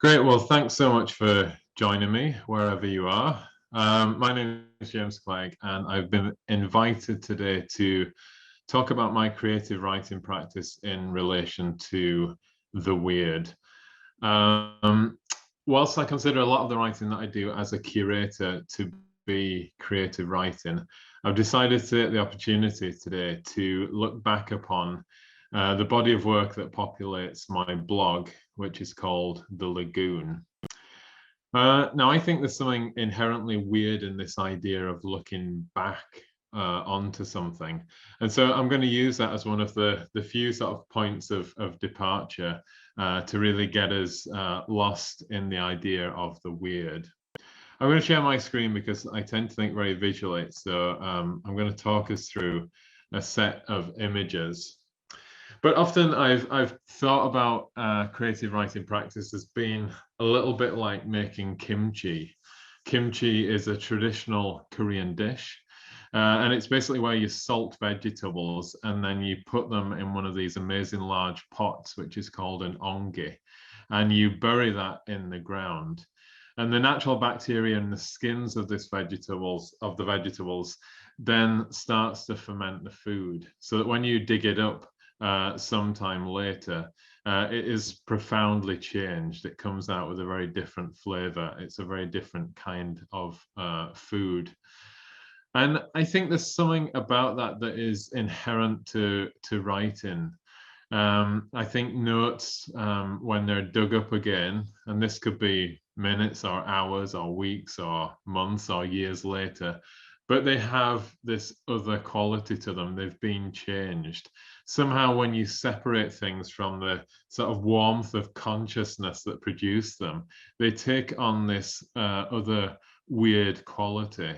Great. Well, thanks so much for joining me wherever you are. My name is James Clegg, and I've been invited today to talk about my creative writing practice in relation to the weird. Um, Whilst I consider a lot of the writing that I do as a curator to be creative writing, I've decided to take the opportunity today to look back upon the body of work that populates my blog, which is called The Lagoon. Now, I think there's something inherently weird in this idea of looking back onto something. And so I'm going to use that as one of the few sort of points of departure to really get us lost in the idea of the weird. I'm going to share my screen because I tend to think very visually. So I'm going to talk us through a set of images. But often I've thought about creative writing practice as being a little bit like making kimchi. Kimchi is a traditional Korean dish, and it's basically where you salt vegetables and then you put them in one of these amazing large pots, which is called an ongi, and you bury that in the ground. And the natural bacteria in the skins of the vegetables then starts to ferment the food, so that when you dig it up sometime later, it is profoundly changed. It comes out with a very different flavor. It's a very different kind of food. And I think there's something about that that is inherent to writing. I think notes, when they're dug up again, and this could be minutes or hours or weeks or months or years later, but they have this other quality to them. They've been changed. Somehow, when you separate things from the sort of warmth of consciousness that produced them, they take on this other weird quality.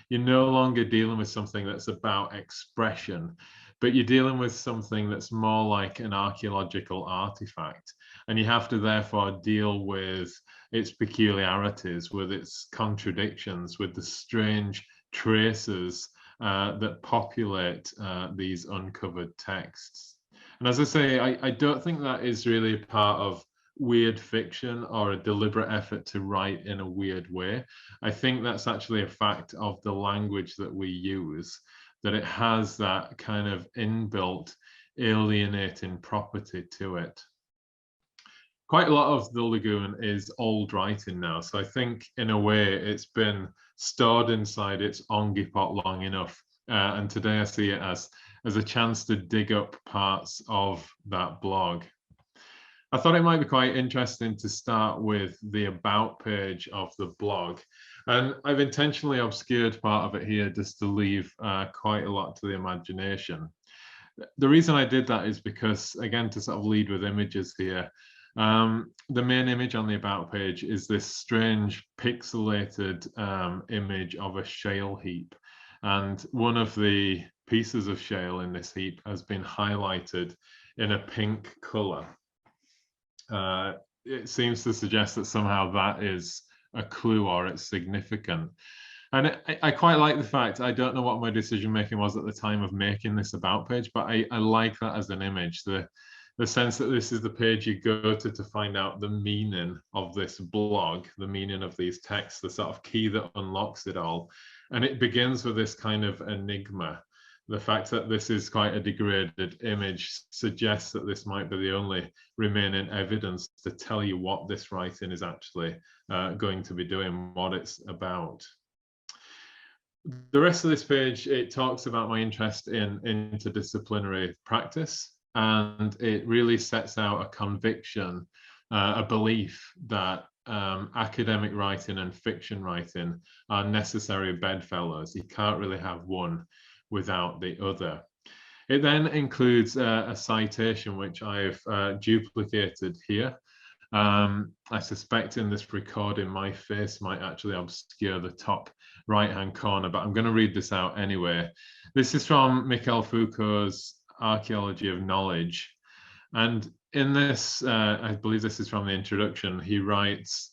You're no longer dealing with something that's about expression, but you're dealing with something that's more like an archaeological artifact. And you have to therefore deal with its peculiarities, with its contradictions, with the strange traces that populate these uncovered texts. And as I say, I don't think that is really part of weird fiction or a deliberate effort to write in a weird way. I think that's actually a fact of the language that we use, that it has that kind of inbuilt alienating property to it. Quite a lot of the lagoon is old writing now, so I think in a way it's been stored inside its ongi pot long enough, and today I see it as a chance to dig up parts of that blog. I thought it might be quite interesting to start with the about page of the blog. And I've intentionally obscured part of it here just to leave quite a lot to the imagination. The reason I did that is because, again, to sort of lead with images here, the main image on the about page is this strange pixelated image of a shale heap. And one of the pieces of shale in this heap has been highlighted in a pink color. It seems to suggest that somehow that is a clue or it's significant. And I quite like the fact, I don't know what my decision making was at the time of making this about page, but I like that as an image, the sense that this is the page you go to find out the meaning of this blog, the meaning of these texts, the sort of key that unlocks it all. And it begins with this kind of enigma. The fact that this is quite a degraded image suggests that this might be the only remaining evidence to tell you what this writing is actually going to be doing, what it's about. The rest of this page, it talks about my interest in interdisciplinary practice, and it really sets out a conviction, a belief that academic writing and fiction writing are necessary bedfellows. You can't really have one without the other. It then includes a citation which I've duplicated here. I suspect in this recording my face might actually obscure the top right-hand corner, but I'm going to read this out anyway. This is from Michel Foucault's Archaeology of Knowledge. And in this, I believe this is from the introduction, he writes,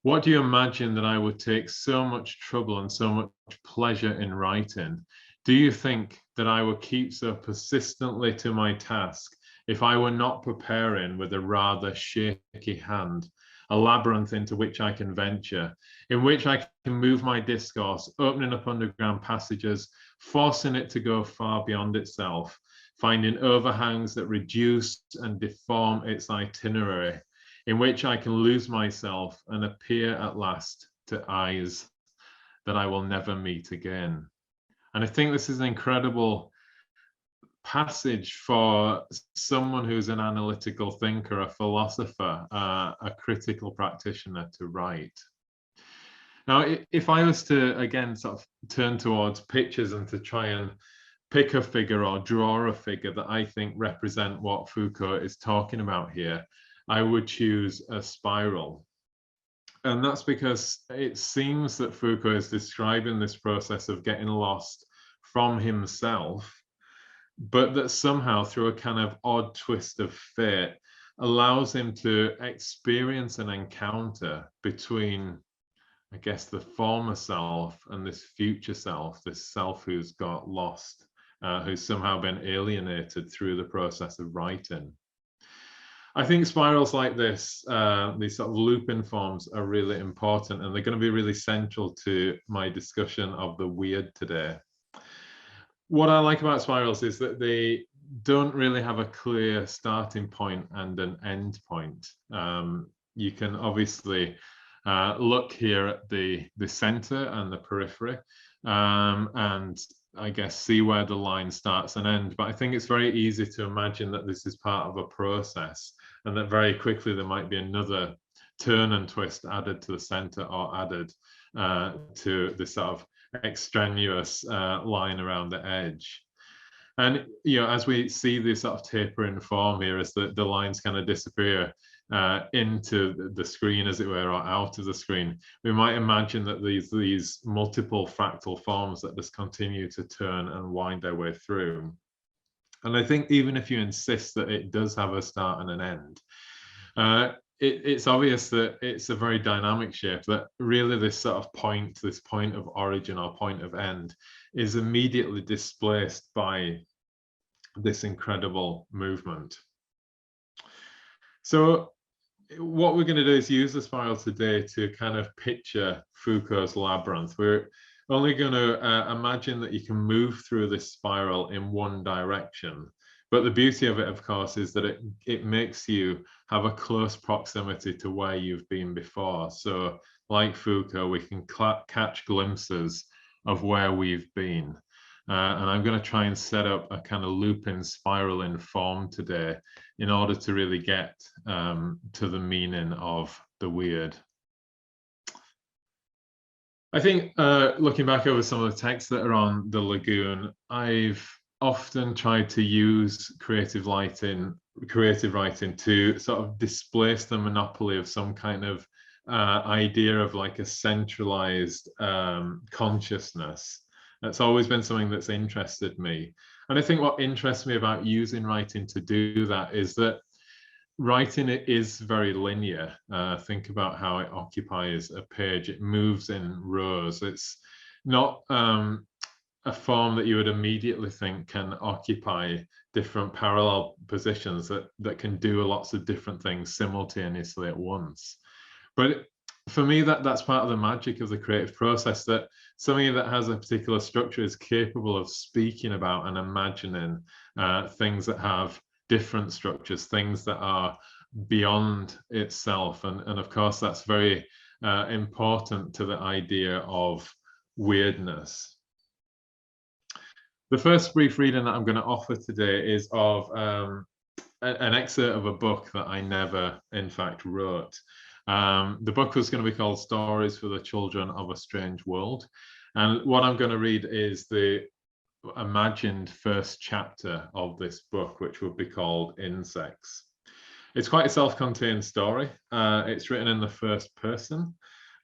"What do you imagine that I would take so much trouble and so much pleasure in writing? Do you think that I would keep so persistently to my task if I were not preparing with a rather shaky hand a labyrinth into which I can venture, in which I can move my discourse, opening up underground passages, forcing it to go far beyond itself, finding overhangs that reduce and deform its itinerary, in which I can lose myself and appear at last to eyes that I will never meet again. And I think this is an incredible passage for someone who's an analytical thinker, a philosopher, a critical practitioner to write. Now, if I was to, again, sort of turn towards pictures and to try and pick a figure or draw a figure that I think represent what Foucault is talking about here, I would choose a spiral. And that's because it seems that Foucault is describing this process of getting lost from himself, but that somehow through a kind of odd twist of fate allows him to experience an encounter between, I guess, the former self and this future self, this self who's got lost, who's somehow been alienated through the process of writing. I think spirals like this, these sort of looping forms, are really important, and they're going to be really central to my discussion of the weird today. What I like about spirals is that they don't really have a clear starting point and an end point. You can obviously look here at the center and the periphery, and I guess see where the line starts and ends. But I think it's very easy to imagine that this is part of a process, and that very quickly there might be another turn and twist added to the center or added to the sort of extraneous line around the edge. And as we see this sort of tapering form here, as the lines kind of disappear into the screen, as it were, or out of the screen, we might imagine that these multiple fractal forms that just continue to turn and wind their way through. And I think even if you insist that it does have a start and an end, it's obvious that it's a very dynamic shape, that really this sort of point, this point of origin or point of end, is immediately displaced by this incredible movement. So what we're going to do is use the spiral today to kind of picture Foucault's labyrinth. We're only going to imagine that you can move through this spiral in one direction. But the beauty of it, of course, is that it makes you have a close proximity to where you've been before. So like Foucault, we can catch glimpses of where we've been. And I'm going to try and set up a kind of looping, spiraling form today in order to really get to the meaning of the weird. I think looking back over some of the texts that are on the Lagoon, I've often tried to use creative writing to sort of displace the monopoly of some kind of idea of like a centralized consciousness. That's always been something that's interested me. And I think what interests me about using writing to do that is that writing it is very linear. Think about how it occupies a page. It moves in rows. It's not a form that you would immediately think can occupy different parallel positions that can do lots of different things simultaneously at once. But for me, that's part of the magic of the creative process, that something that has a particular structure is capable of speaking about and imagining things that have different structures, things that are beyond itself. And of course, that's very important to the idea of weirdness. The first brief reading that I'm going to offer today is of an excerpt of a book that I never, in fact, wrote. The book was going to be called Stories for the Children of a Strange World. And what I'm going to read is the imagined first chapter of this book, which would be called Insects. It's quite a self-contained story. It's written in the first person,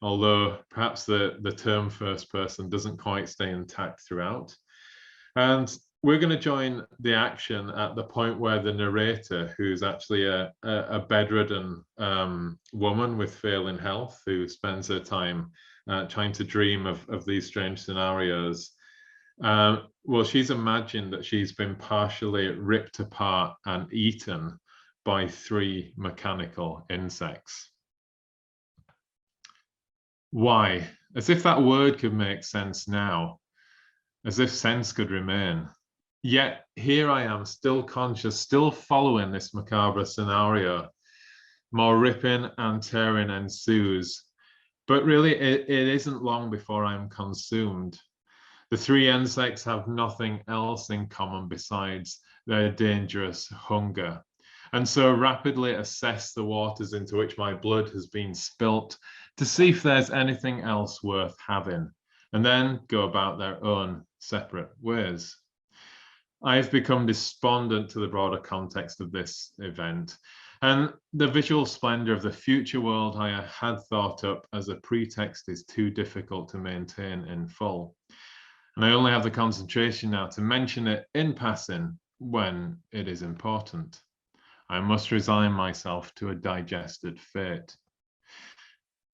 although perhaps the term first person doesn't quite stay intact throughout. And we're going to join the action at the point where the narrator, who's actually a bedridden woman with failing health, who spends her time trying to dream of these strange scenarios, well, she's imagined that she's been partially ripped apart and eaten by 3 mechanical insects. Why? As if that word could make sense now, as if sense could remain. Yet here I am, still conscious, still following this macabre scenario. More ripping and tearing ensues. But really, it isn't long before I'm consumed. The three insects have nothing else in common besides their dangerous hunger. And so rapidly assess the waters into which my blood has been spilt to see if there's anything else worth having, and then go about their own separate ways. I've become despondent to the broader context of this event, and the visual splendor of the future world I had thought up as a pretext is too difficult to maintain in full. And I only have the concentration now to mention it in passing when it is important. I must resign myself to a digested fate.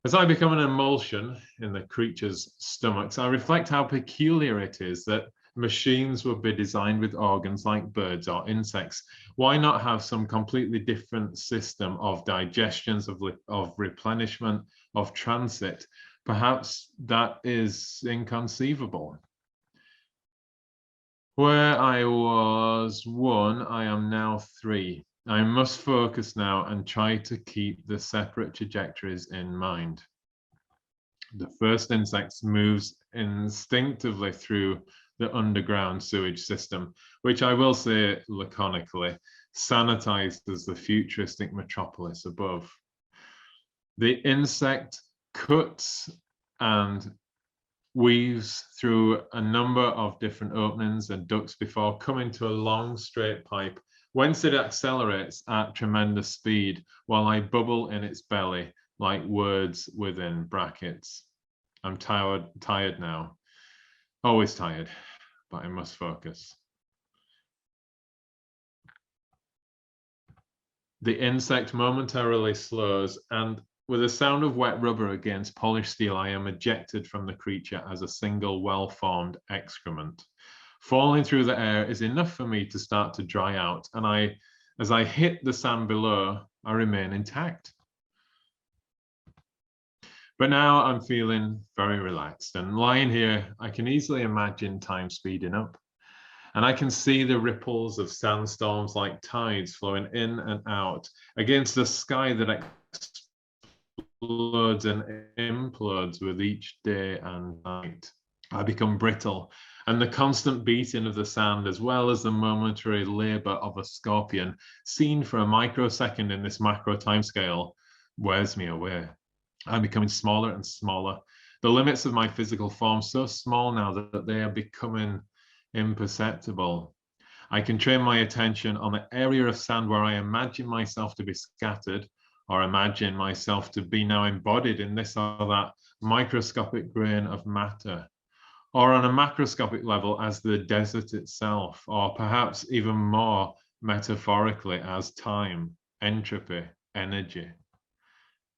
As I become an emulsion in the creature's stomachs, I reflect how peculiar it is that machines would be designed with organs like birds or insects. Why not have some completely different system of digestions, of replenishment, of transit? Perhaps that is inconceivable. Where I was 1, I am now 3. I must focus now and try to keep the separate trajectories in mind. The first insect moves instinctively through the underground sewage system, which I will say laconically sanitizes the futuristic metropolis above. The insect cuts and weaves through a number of different openings and ducts before coming to a long straight pipe, whence it accelerates at tremendous speed while I bubble in its belly like words within brackets. I'm tired now, always tired, but I must focus. The insect momentarily slows, and with a sound of wet rubber against polished steel, I am ejected from the creature as a single well-formed excrement. Falling through the air is enough for me to start to dry out, and as I hit the sand below, I remain intact. But now I'm feeling very relaxed, and lying here, I can easily imagine time speeding up. And I can see the ripples of sandstorms like tides flowing in and out against the sky that explodes and implodes with each day and night. I become brittle, and the constant beating of the sand, as well as the momentary labor of a scorpion, seen for a microsecond in this macro timescale, wears me away. I'm becoming smaller and smaller. The limits of my physical form so small now that they are becoming imperceptible. I can train my attention on the area of sand where I imagine myself to be scattered, or imagine myself to be now embodied in this or that microscopic grain of matter, or on a macroscopic level as the desert itself, or perhaps even more metaphorically as time, entropy, energy.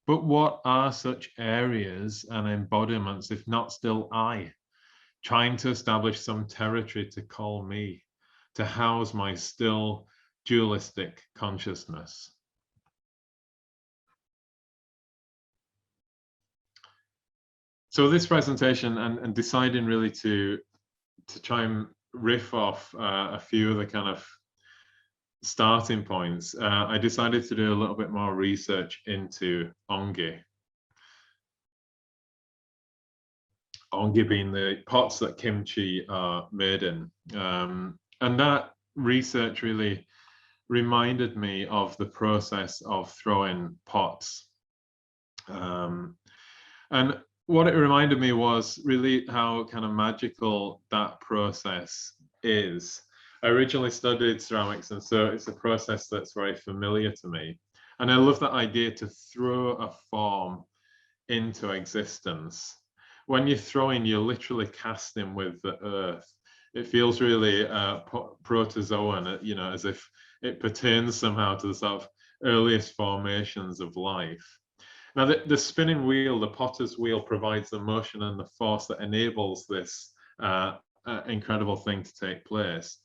But what are such areas and embodiments if not still I, trying to establish some territory to call me, to house my still dualistic consciousness? So this presentation and deciding really to try and riff off a few of the kind of starting points, I decided to do a little bit more research into ongi. Ongi being the pots that kimchi are made in. And that research really reminded me of the process of throwing pots. And what it reminded me was really how kind of magical that process is. I originally studied ceramics, and so it's a process that's very familiar to me. And I love that idea to throw a form into existence. When you're throwing, you're literally casting with the earth. It feels really protozoan, you know, as if it pertains somehow to the sort of earliest formations of life. Now, the spinning wheel, the potter's wheel, provides the motion and the force that enables this incredible thing to take place.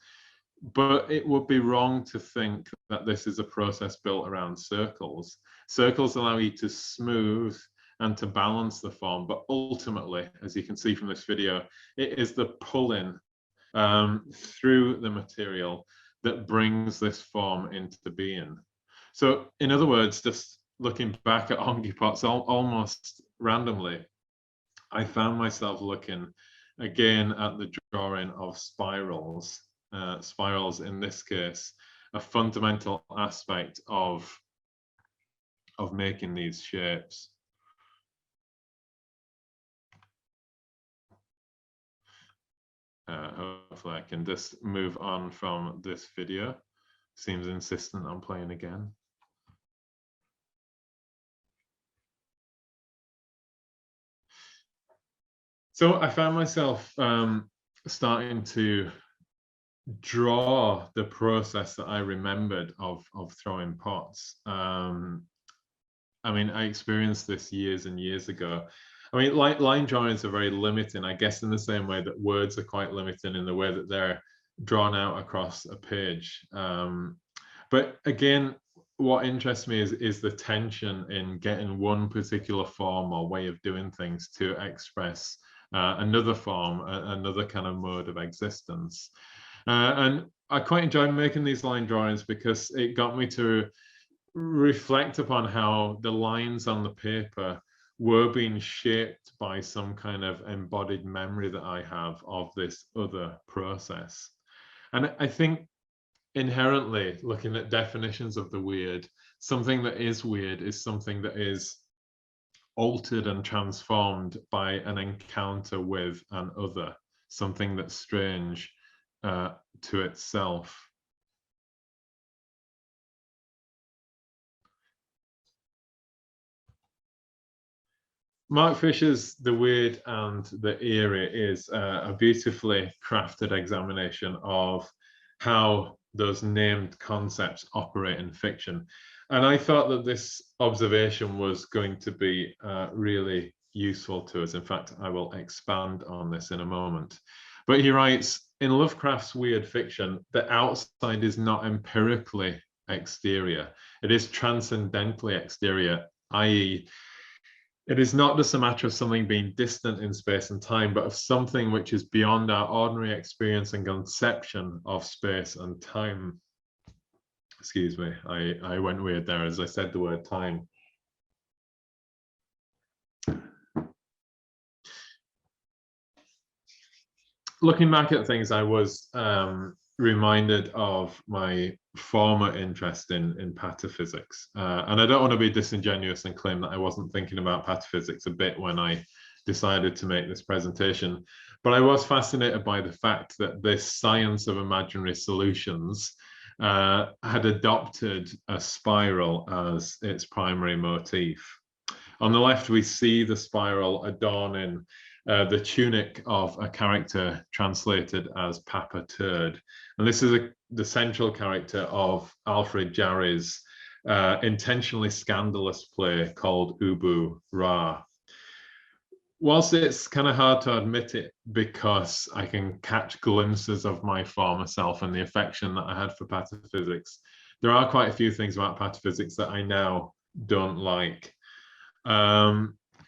But it would be wrong to think that this is a process built around circles. Circles allow you to smooth and to balance the form. But ultimately, as you can see from this video, it is the pulling through the material that brings this form into being. So in other words, just looking back at Ongipots almost randomly, I found myself looking again at the drawing of spirals. Spirals, in this case, a fundamental aspect of making these shapes. Hopefully I can just move on from this video. Seems insistent on playing again. So I found myself starting to draw the process that I remembered of throwing pots. I mean, I experienced this years and years ago. I mean, line drawings are very limiting, I guess, in the same way that words are quite limiting in the way that they're drawn out across a page. But again, what interests me is the tension in getting one particular form or way of doing things to express another form, another kind of mode of existence. And I quite enjoyed making these line drawings because it got me to reflect upon how the lines on the paper were being shaped by some kind of embodied memory that I have of this other process. And I think inherently, looking at definitions of the weird, something that is weird is something that is altered and transformed by an encounter with an other, something that's strange to itself. Mark Fisher's The Weird and the Eerie is a beautifully crafted examination of how those named concepts operate in fiction. And I thought that this observation was going to be really useful to us. In fact, I will expand on this in a moment. But he writes, in Lovecraft's weird fiction, the outside is not empirically exterior. It is transcendently exterior, i.e., it is not just a matter of something being distant in space and time, but of something which is beyond our ordinary experience and conception of space and time. Excuse me, I went weird there as I said the word time. Looking back at things, I was reminded of my former interest in pataphysics. And I don't want to be disingenuous and claim that I wasn't thinking about pataphysics a bit when I decided to make this presentation. But I was fascinated by the fact that this science of imaginary solutions had adopted a spiral as its primary motif. On the left, we see the spiral adorning the tunic of a character translated as Papa Turd. And this is the central character of Alfred Jarry's intentionally scandalous play called Ubu Ra. Whilst it's kind of hard to admit it because I can catch glimpses of my former self and the affection that I had for pataphysics, there are quite a few things about pataphysics that I now don't like.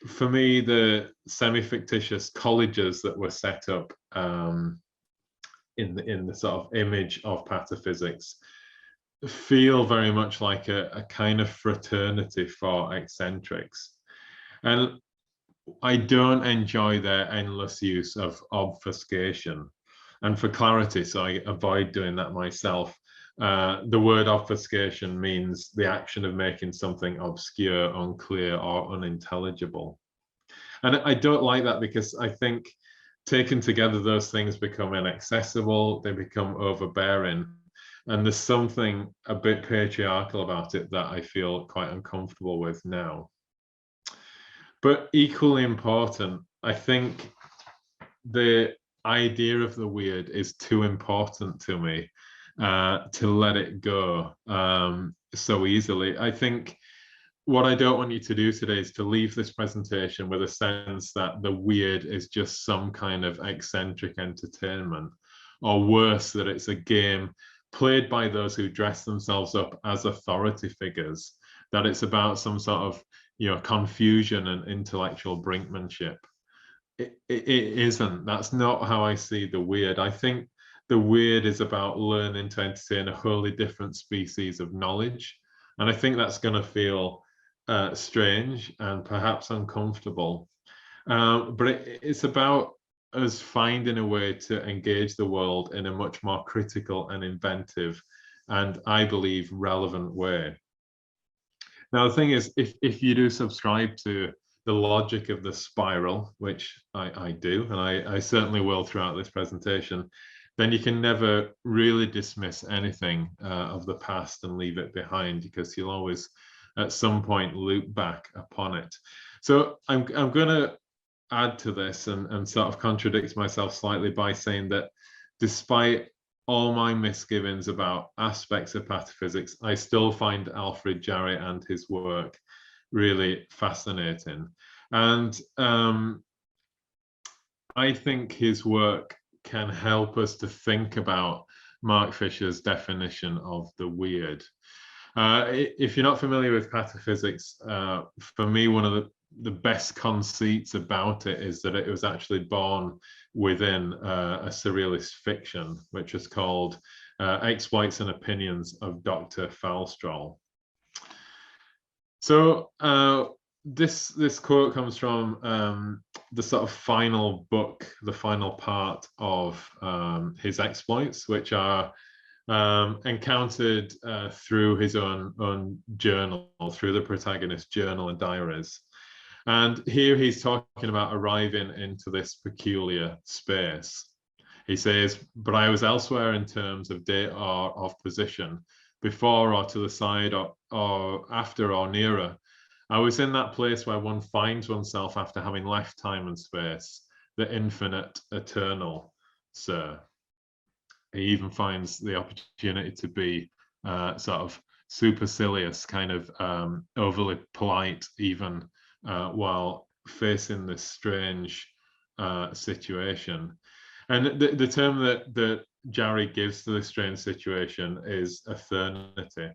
For me, the semi-fictitious colleges that were set up in the sort of image of pataphysics feel very much like a kind of fraternity for eccentrics. And I don't enjoy their endless use of obfuscation. And for clarity, so I avoid doing that myself, the word obfuscation means the action of making something obscure, unclear, or unintelligible. And I don't like that because I think taken together, those things become inaccessible, they become overbearing. And there's something a bit patriarchal about it that I feel quite uncomfortable with now. But equally important, I think the idea of the weird is too important to me to let it go so easily. I think what I don't want you to do today is to leave this presentation with a sense that the weird is just some kind of eccentric entertainment, or worse, that it's a game played by those who dress themselves up as authority figures, that it's about some sort of confusion and intellectual brinkmanship. It isn't. That's not how I see the weird. I think the weird is about learning to entertain a wholly different species of knowledge. And I think that's going to feel strange and perhaps uncomfortable. But it's about us finding a way to engage the world in a much more critical and inventive and, I believe, relevant way. Now, the thing is, if you do subscribe to the logic of the spiral, which I do, and I certainly will throughout this presentation, then you can never really dismiss anything of the past and leave it behind, because you'll always at some point loop back upon it. So I'm going to add to this and sort of contradict myself slightly by saying that despite all my misgivings about aspects of pataphysics, I still find Alfred Jarry and his work really fascinating. And I think his work can help us to think about Mark Fisher's definition of the weird. If you're not familiar with pataphysics, for me, one of the best conceits about it is that it was actually born within a surrealist fiction, which is called Exploits and Opinions of Dr. Falstrall. So this quote comes from the sort of final book, the final part of his exploits, which are encountered through his own journal, through the protagonist's journal and diaries. And here he's talking about arriving into this peculiar space. He says, but I was elsewhere in terms of date or of position, before or to the side or after or nearer. I was in that place where one finds oneself after having left time and space, the infinite, eternal, sir. He even finds the opportunity to be sort of supercilious, kind of overly polite, even while facing this strange situation. And the term that Jarry gives to this strange situation is eternity.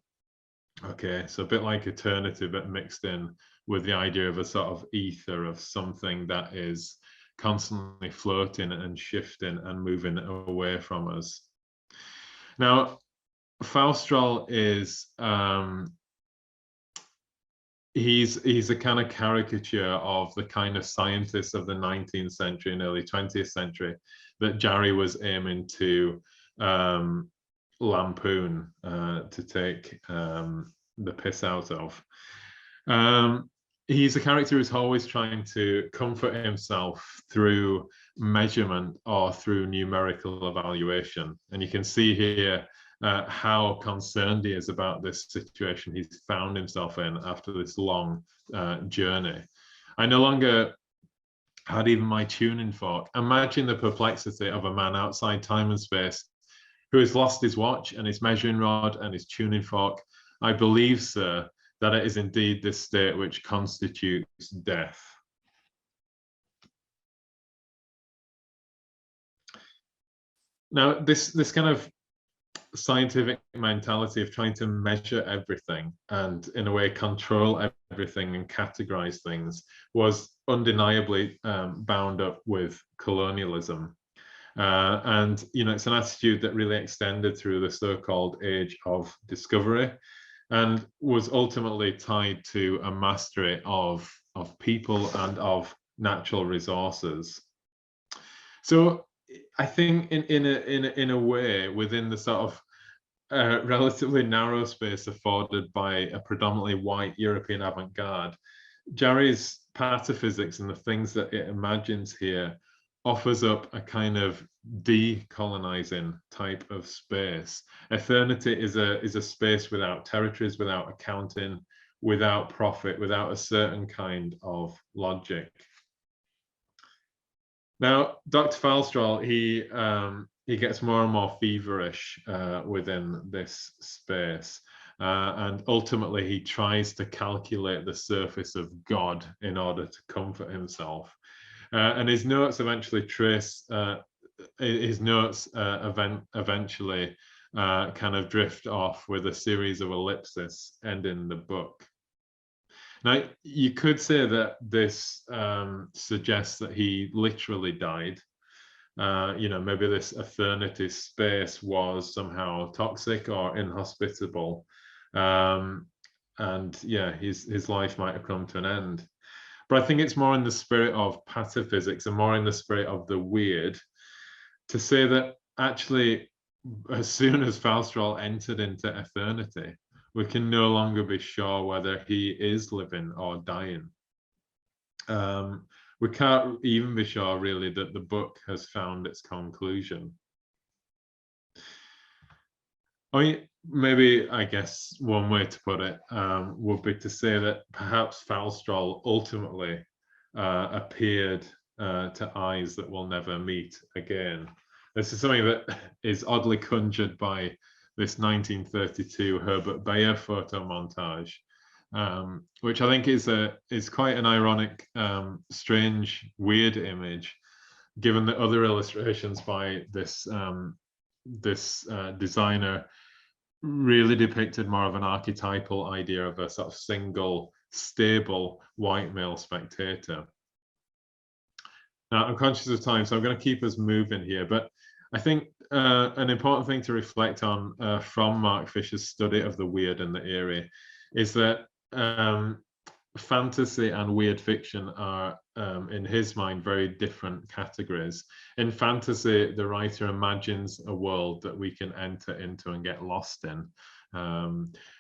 Okay, so a bit like eternity, but mixed in with the idea of a sort of ether, of something that is constantly floating and shifting and moving away from us. Now, Falstrall is he's a kind of caricature of the kind of scientists of the 19th century and early 20th century that Jarry was aiming to lampoon, to take the piss out of. He's a character who's always trying to comfort himself through measurement or through numerical evaluation. And you can see here how concerned he is about this situation he's found himself in after this long journey. I no longer had even my tuning fork. Imagine the perplexity of a man outside time and space who has lost his watch and his measuring rod and his tuning fork. I believe, sir, that it is indeed this state which constitutes death. Now, this kind of scientific mentality of trying to measure everything and in a way control everything and categorize things was undeniably bound up with colonialism. And it's an attitude that really extended through the so-called age of discovery and was ultimately tied to a mastery of people and of natural resources. So I think in a way, within the sort of relatively narrow space afforded by a predominantly white European avant-garde, Jarry's pataphysics and the things that it imagines here offers up a kind of decolonizing type of space. Eternity is a space without territories, without accounting, without profit, without a certain kind of logic. Now, Dr. Falstrall, he gets more and more feverish within this space. And ultimately, he tries to calculate the surface of God in order to comfort himself. And his notes eventually eventually kind of drift off with a series of ellipses ending the book. Now, you could say that this suggests that he literally died. Maybe this eternity space was somehow toxic or inhospitable. And yeah, his life might have come to an end. But I think it's more in the spirit of pataphysics and more in the spirit of the weird to say that actually, as soon as Faustral entered into eternity, we can no longer be sure whether he is living or dying. We can't even be sure, really, that the book has found its conclusion. Maybe, I guess, one way to put it would be to say that perhaps Faustral ultimately appeared to eyes that will never meet again. This is something that is oddly conjured by this 1932 Herbert Bayer photo montage, which I think is quite an ironic, strange, weird image, given the other illustrations by this designer really depicted more of an archetypal idea of a sort of single, stable white male spectator. Now, I'm conscious of time, so I'm going to keep us moving here, but I think an important thing to reflect on from Mark Fisher's study of the weird and the eerie is that fantasy and weird fiction are, in his mind, very different categories. In fantasy, the writer imagines a world that we can enter into and get lost in.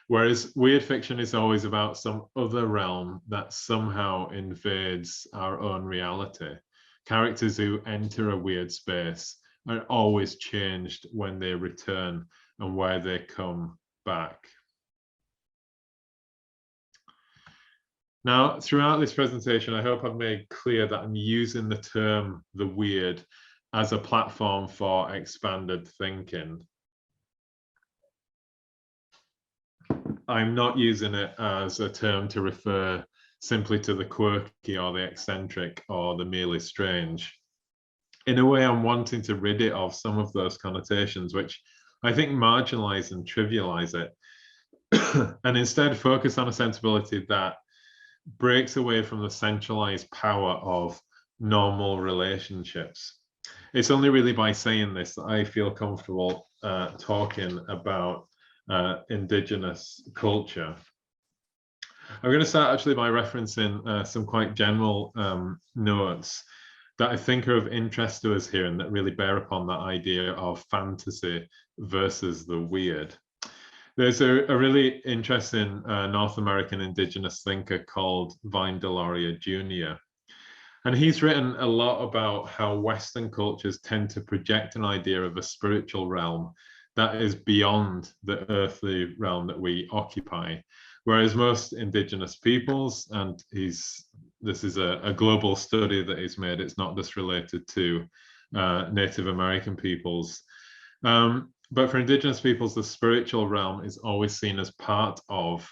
Whereas weird fiction is always about some other realm that somehow invades our own reality. Characters who enter a weird space are always changed when they return and where they come back. Now, throughout this presentation, I hope I've made clear that I'm using the term the weird as a platform for expanded thinking. I'm not using it as a term to refer simply to the quirky or the eccentric or the merely strange. In a way, I'm wanting to rid it of some of those connotations, which I think marginalize and trivialize it, and instead focus on a sensibility that breaks away from the centralized power of normal relationships. It's only really by saying this that I feel comfortable talking about Indigenous culture. I'm going to start actually by referencing some quite general notes that I think are of interest to us here and that really bear upon that idea of fantasy versus the weird. There's a really interesting North American Indigenous thinker called Vine Deloria Jr. And he's written a lot about how Western cultures tend to project an idea of a spiritual realm that is beyond the earthly realm that we occupy. Whereas most Indigenous peoples, and this is a global study that he's made, it's not just related to Native American peoples. But for Indigenous peoples, the spiritual realm is always seen as part of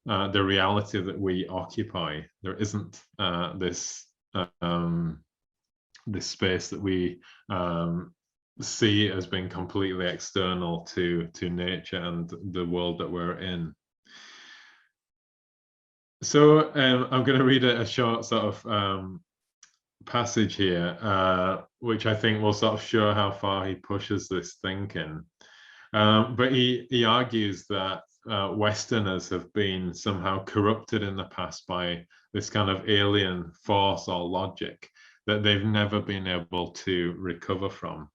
the reality that we occupy. There isn't this space that we see as being completely external to nature and the world that we're in. So I'm going to read a short sort of passage here, which I think will sort of show how far he pushes this thinking. But he argues that Westerners have been somehow corrupted in the past by this kind of alien force or logic that they've never been able to recover from.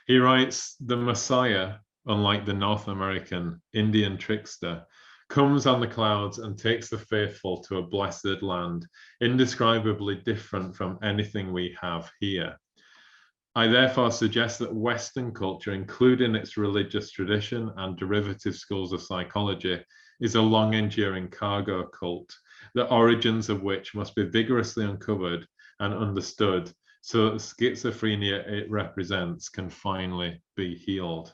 He writes, "The Messiah, unlike the North American Indian trickster, comes on the clouds and takes the faithful to a blessed land, indescribably different from anything we have here. I therefore suggest that Western culture, including its religious tradition and derivative schools of psychology, is a long-enduring cargo cult, the origins of which must be vigorously uncovered and understood so that the schizophrenia it represents can finally be healed."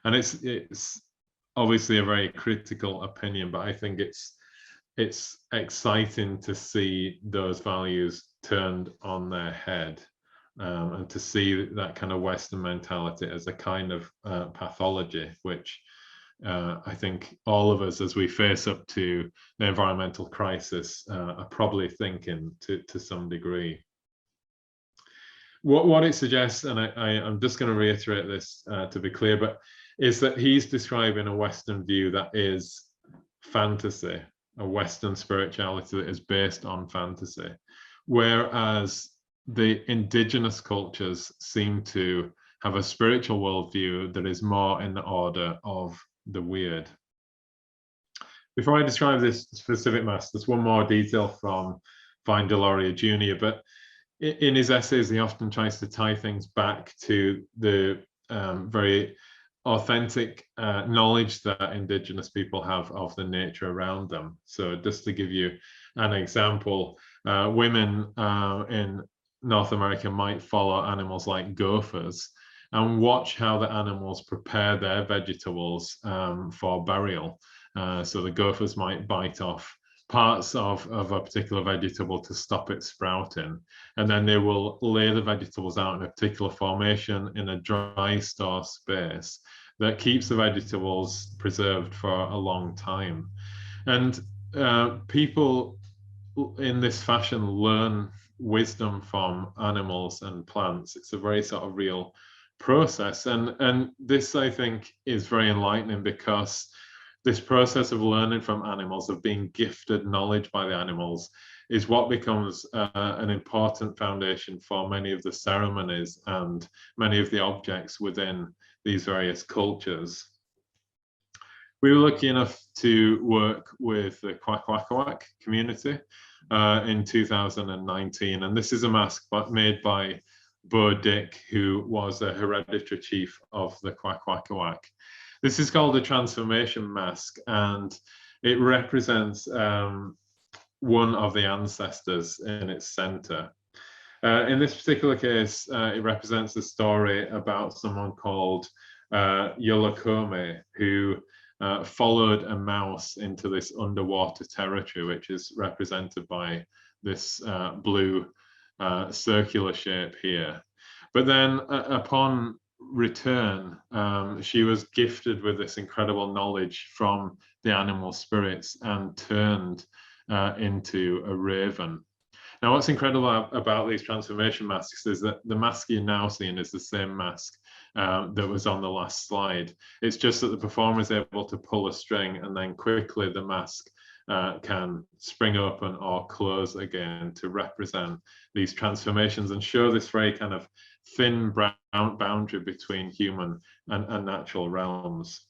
And it's obviously a very critical opinion, but I think it's exciting to see those values turned on their head, and to see that kind of Western mentality as a kind of pathology, which I think all of us, as we face up to the environmental crisis, are probably thinking to some degree. What it suggests, and I'm just going to reiterate this to be clear, but is that he's describing a Western view that is fantasy, a Western spirituality that is based on fantasy, whereas the indigenous cultures seem to have a spiritual worldview that is more in the order of the weird. Before I describe this specific mask, there's one more detail from Vine Deloria Jr., but in his essays, he often tries to tie things back to the very authentic knowledge that indigenous people have of the nature around them. So just to give you an example, women in North America might follow animals like gophers and watch how the animals prepare their vegetables for burial. So the gophers might bite off parts of a particular vegetable to stop it sprouting, and then they will lay the vegetables out in a particular formation in a dry store space that keeps the vegetables preserved for a long time. And people in this fashion learn wisdom from animals and plants. It's a very sort of real process, and this, I think, is very enlightening, because this process of learning from animals, of being gifted knowledge by the animals, is what becomes an important foundation for many of the ceremonies and many of the objects within these various cultures. We were lucky enough to work with the Kwakwaka'wakw community in 2019, and this is a mask made by Bo Dick, who was a hereditary chief of the Kwakwaka'wakw. This is called a transformation mask, and it represents one of the ancestors in its center. In this particular case, it represents a story about someone called Yolokome, who followed a mouse into this underwater territory, which is represented by this blue circular shape here. But then upon return, she was gifted with this incredible knowledge from the animal spirits and turned into a raven. Now, what's incredible about these transformation masks is that the mask you're now seeing is the same mask that was on the last slide. It's just that the performer is able to pull a string, and then quickly the mask can spring open or close again to represent these transformations and show this very kind of thin brown boundary between human and natural realms.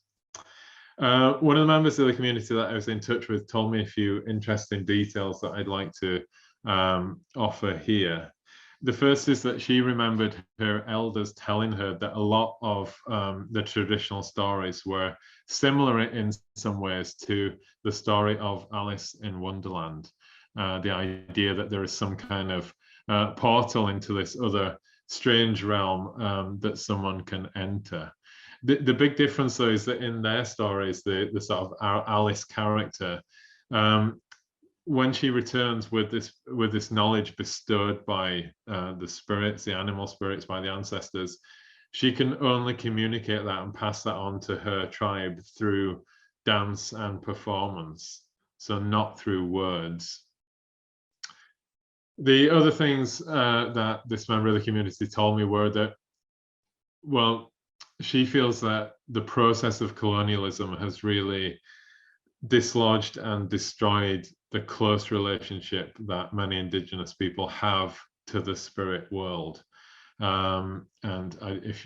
One of the members of the community that I was in touch with told me a few interesting details that I'd like to offer here. The first is that she remembered her elders telling her that a lot of the traditional stories were similar in some ways to the story of Alice in Wonderland. The idea that there is some kind of portal into this other strange realm that someone can enter. The big difference, though, is that in their stories, the sort of Alice character, when she returns with this knowledge bestowed by the spirits, the animal spirits, by the ancestors, she can only communicate that and pass that on to her tribe through dance and performance, so not through words. The other things that this member of the community told me were that, well, she feels that the process of colonialism has really dislodged and destroyed the close relationship that many indigenous people have to the spirit world. And I don't know if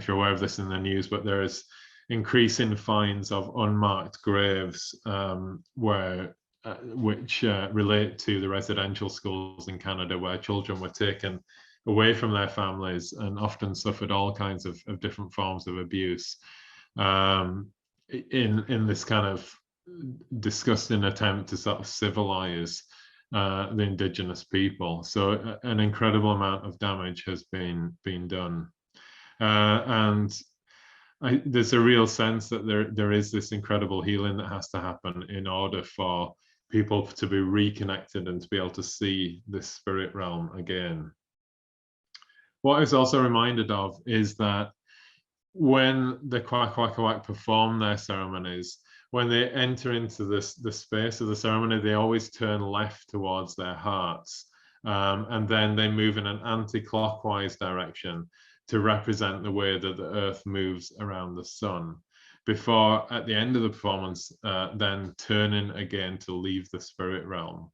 you're aware of this in the news, but there is increasing finds of unmarked graves which relate to the residential schools in Canada, where children were taken away from their families and often suffered all kinds of different forms of abuse in this kind of disgusting attempt to sort of civilize the indigenous people. So an incredible amount of damage has been done, and there's a real sense that there is this incredible healing that has to happen in order for people to be reconnected and to be able to see this spirit realm again. What I was also reminded of is that when the Kwakwaka'wakw perform their ceremonies, when they enter into the space of the ceremony, they always turn left towards their hearts. And then they move in an anti-clockwise direction to represent the way that the earth moves around the sun, before at the end of the performance, then turning again to leave the spirit realm.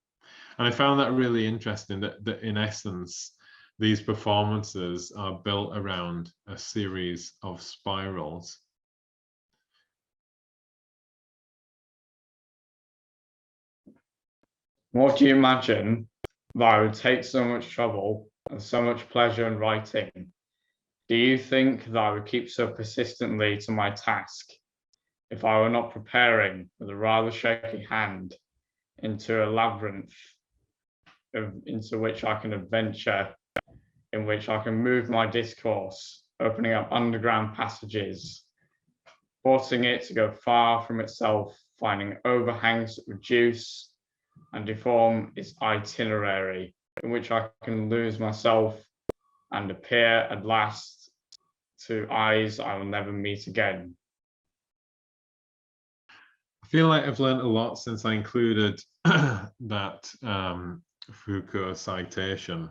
And I found that really interesting, that in essence, these performances are built around a series of spirals. What do you imagine that I would take so much trouble and so much pleasure in writing? Do you think that I would keep so persistently to my task if I were not preparing with a rather shaky hand into a labyrinth into which I can adventure, in which I can move my discourse, opening up underground passages, forcing it to go far from itself, finding overhangs that reduce and deform its itinerary, in which I can lose myself and appear at last to eyes I will never meet again? I feel like I've learned a lot since I included that Foucault citation.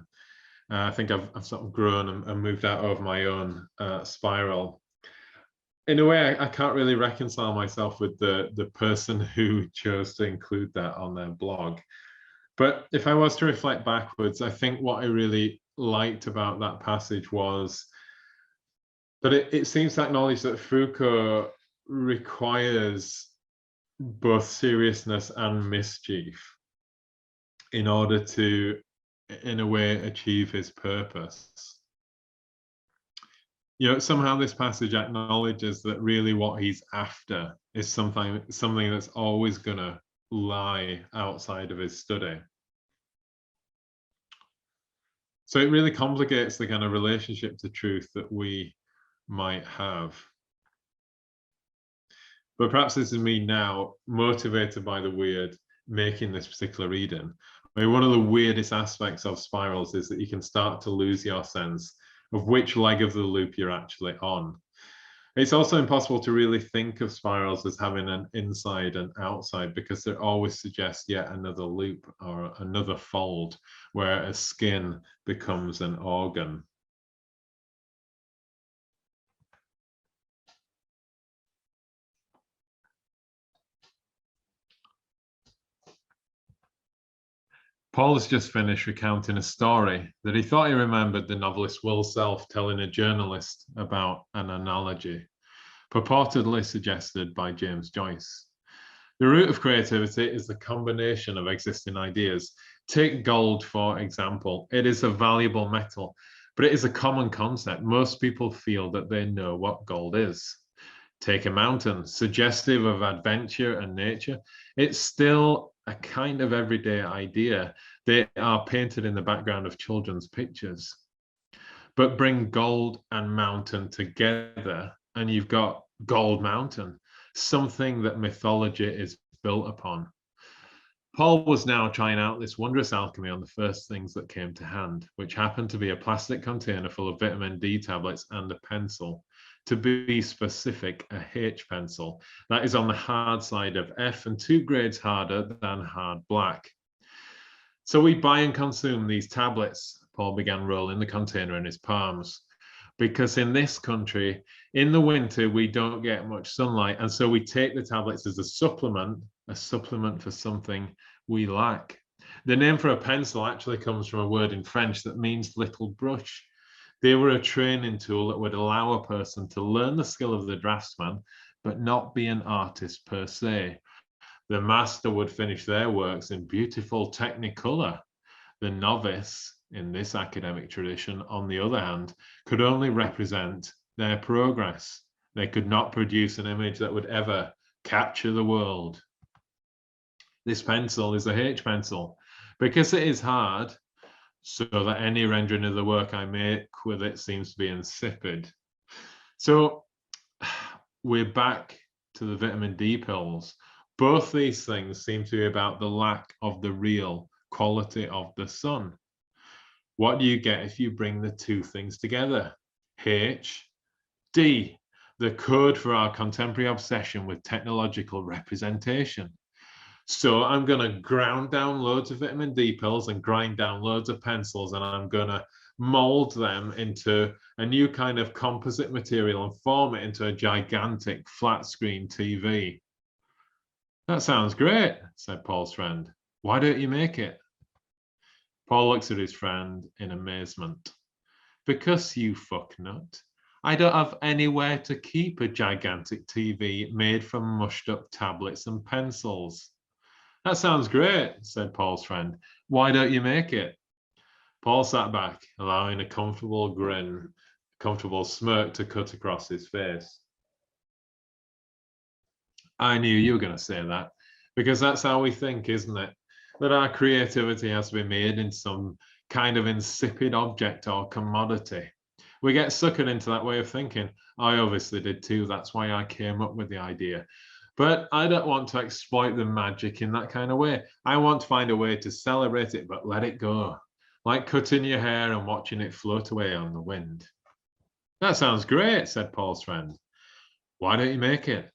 I think I've sort of grown and moved out of my own spiral. In a way, I can't really reconcile myself with the person who chose to include that on their blog. But if I was to reflect backwards, I think what I really liked about that passage was that it seems to acknowledge that Foucault requires both seriousness and mischief in order to, in a way, achieve his purpose. You know, somehow this passage acknowledges that really what he's after is something that's always going to lie outside of his study. So it really complicates the kind of relationship to truth that we might have. But perhaps this is me now, motivated by the weird, making this particular reading. I mean, one of the weirdest aspects of spirals is that you can start to lose your sense of which leg of the loop you're actually on. It's also impossible to really think of spirals as having an inside and outside, because they always suggest yet another loop or another fold where a skin becomes an organ. Paul has just finished recounting a story that he thought he remembered the novelist Will Self telling a journalist about an analogy, purportedly suggested by James Joyce. The root of creativity is the combination of existing ideas. Take gold, for example. It is a valuable metal, but it is a common concept. Most people feel that they know what gold is. Take a mountain, suggestive of adventure and nature. It's still a kind of everyday idea. They are painted in the background of children's pictures. But bring gold and mountain together, and you've got Gold Mountain, something that mythology is built upon. Paul was now trying out this wondrous alchemy on the first things that came to hand, which happened to be a plastic container full of vitamin D tablets and a pencil. To be specific, a H pencil that is on the hard side of F and 2 grades harder than hard black. So we buy and consume these tablets. Paul began rolling the container in his palms. Because in this country, in the winter, we don't get much sunlight. And so we take the tablets as a supplement for something we lack. The name for a pencil actually comes from a word in French that means little brush. They were a training tool that would allow a person to learn the skill of the draftsman, but not be an artist per se. The master would finish their works in beautiful technicolor. The novice, in this academic tradition, on the other hand, could only represent their progress. They could not produce an image that would ever capture the world. This pencil is a H pencil because it is hard, so that any rendering of the work I make with it seems to be insipid. So we're back to the vitamin D pills. Both these things seem to be about the lack of the real quality of the sun. What do you get if you bring the two things together? H, D. the code for our contemporary obsession with technological representation. So I'm going to ground down loads of vitamin D pills and grind down loads of pencils, and I'm going to mold them into a new kind of composite material and form it into a gigantic flat screen TV. That sounds great, said Paul's friend. Why don't you make it? Paul looks at his friend in amazement. Because, you fucknut, I don't have anywhere to keep a gigantic TV made from mushed up tablets and pencils. That sounds great, said Paul's friend. Why don't you make it? Paul sat back, allowing a comfortable smirk to cut across his face. I knew you were going to say that, because that's how we think, isn't it? That our creativity has to be made in some kind of insipid object or commodity. We get suckered into that way of thinking. I obviously did too. That's why I came up with the idea. But I don't want to exploit the magic in that kind of way. I want to find a way to celebrate it, but let it go. Like cutting your hair and watching it float away on the wind. That sounds great, said Paul's friend. Why don't you make it?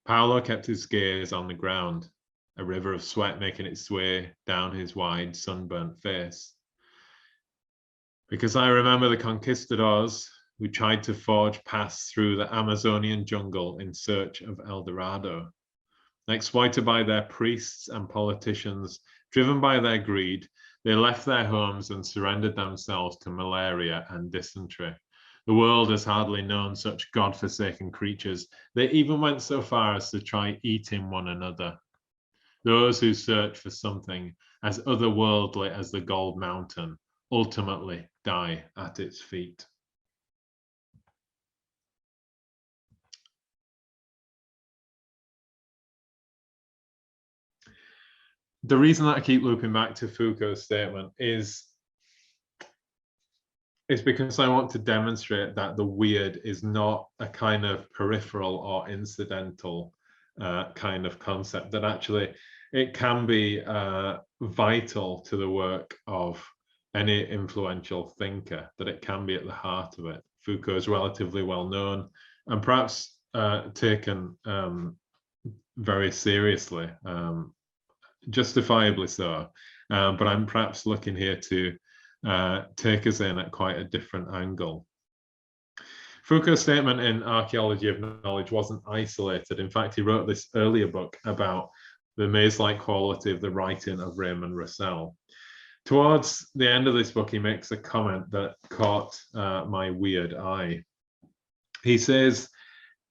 Paolo kept his gaze on the ground, a river of sweat making its way down his wide, sunburnt face. Because I remember the conquistadors who tried to forge paths through the Amazonian jungle in search of El Dorado. Exploited by their priests and politicians, driven by their greed, they left their homes and surrendered themselves to malaria and dysentery. The world has hardly known such God-forsaken creatures. They even went so far as to try eating one another. Those who search for something as otherworldly as the Gold Mountain ultimately die at its feet. The reason that I keep looping back to Foucault's statement is because I want to demonstrate that the weird is not a kind of peripheral or incidental kind of concept, that actually it can be vital to the work of any influential thinker, that it can be at the heart of it. Foucault is relatively well known and perhaps taken very seriously, justifiably so, but I'm perhaps looking here to take us in at quite a different angle. Foucault's statement in Archaeology of Knowledge wasn't isolated. In fact, he wrote this earlier book about the maze-like quality of the writing of Raymond Roussel. Towards the end of this book, he makes a comment that caught my weird eye. He says,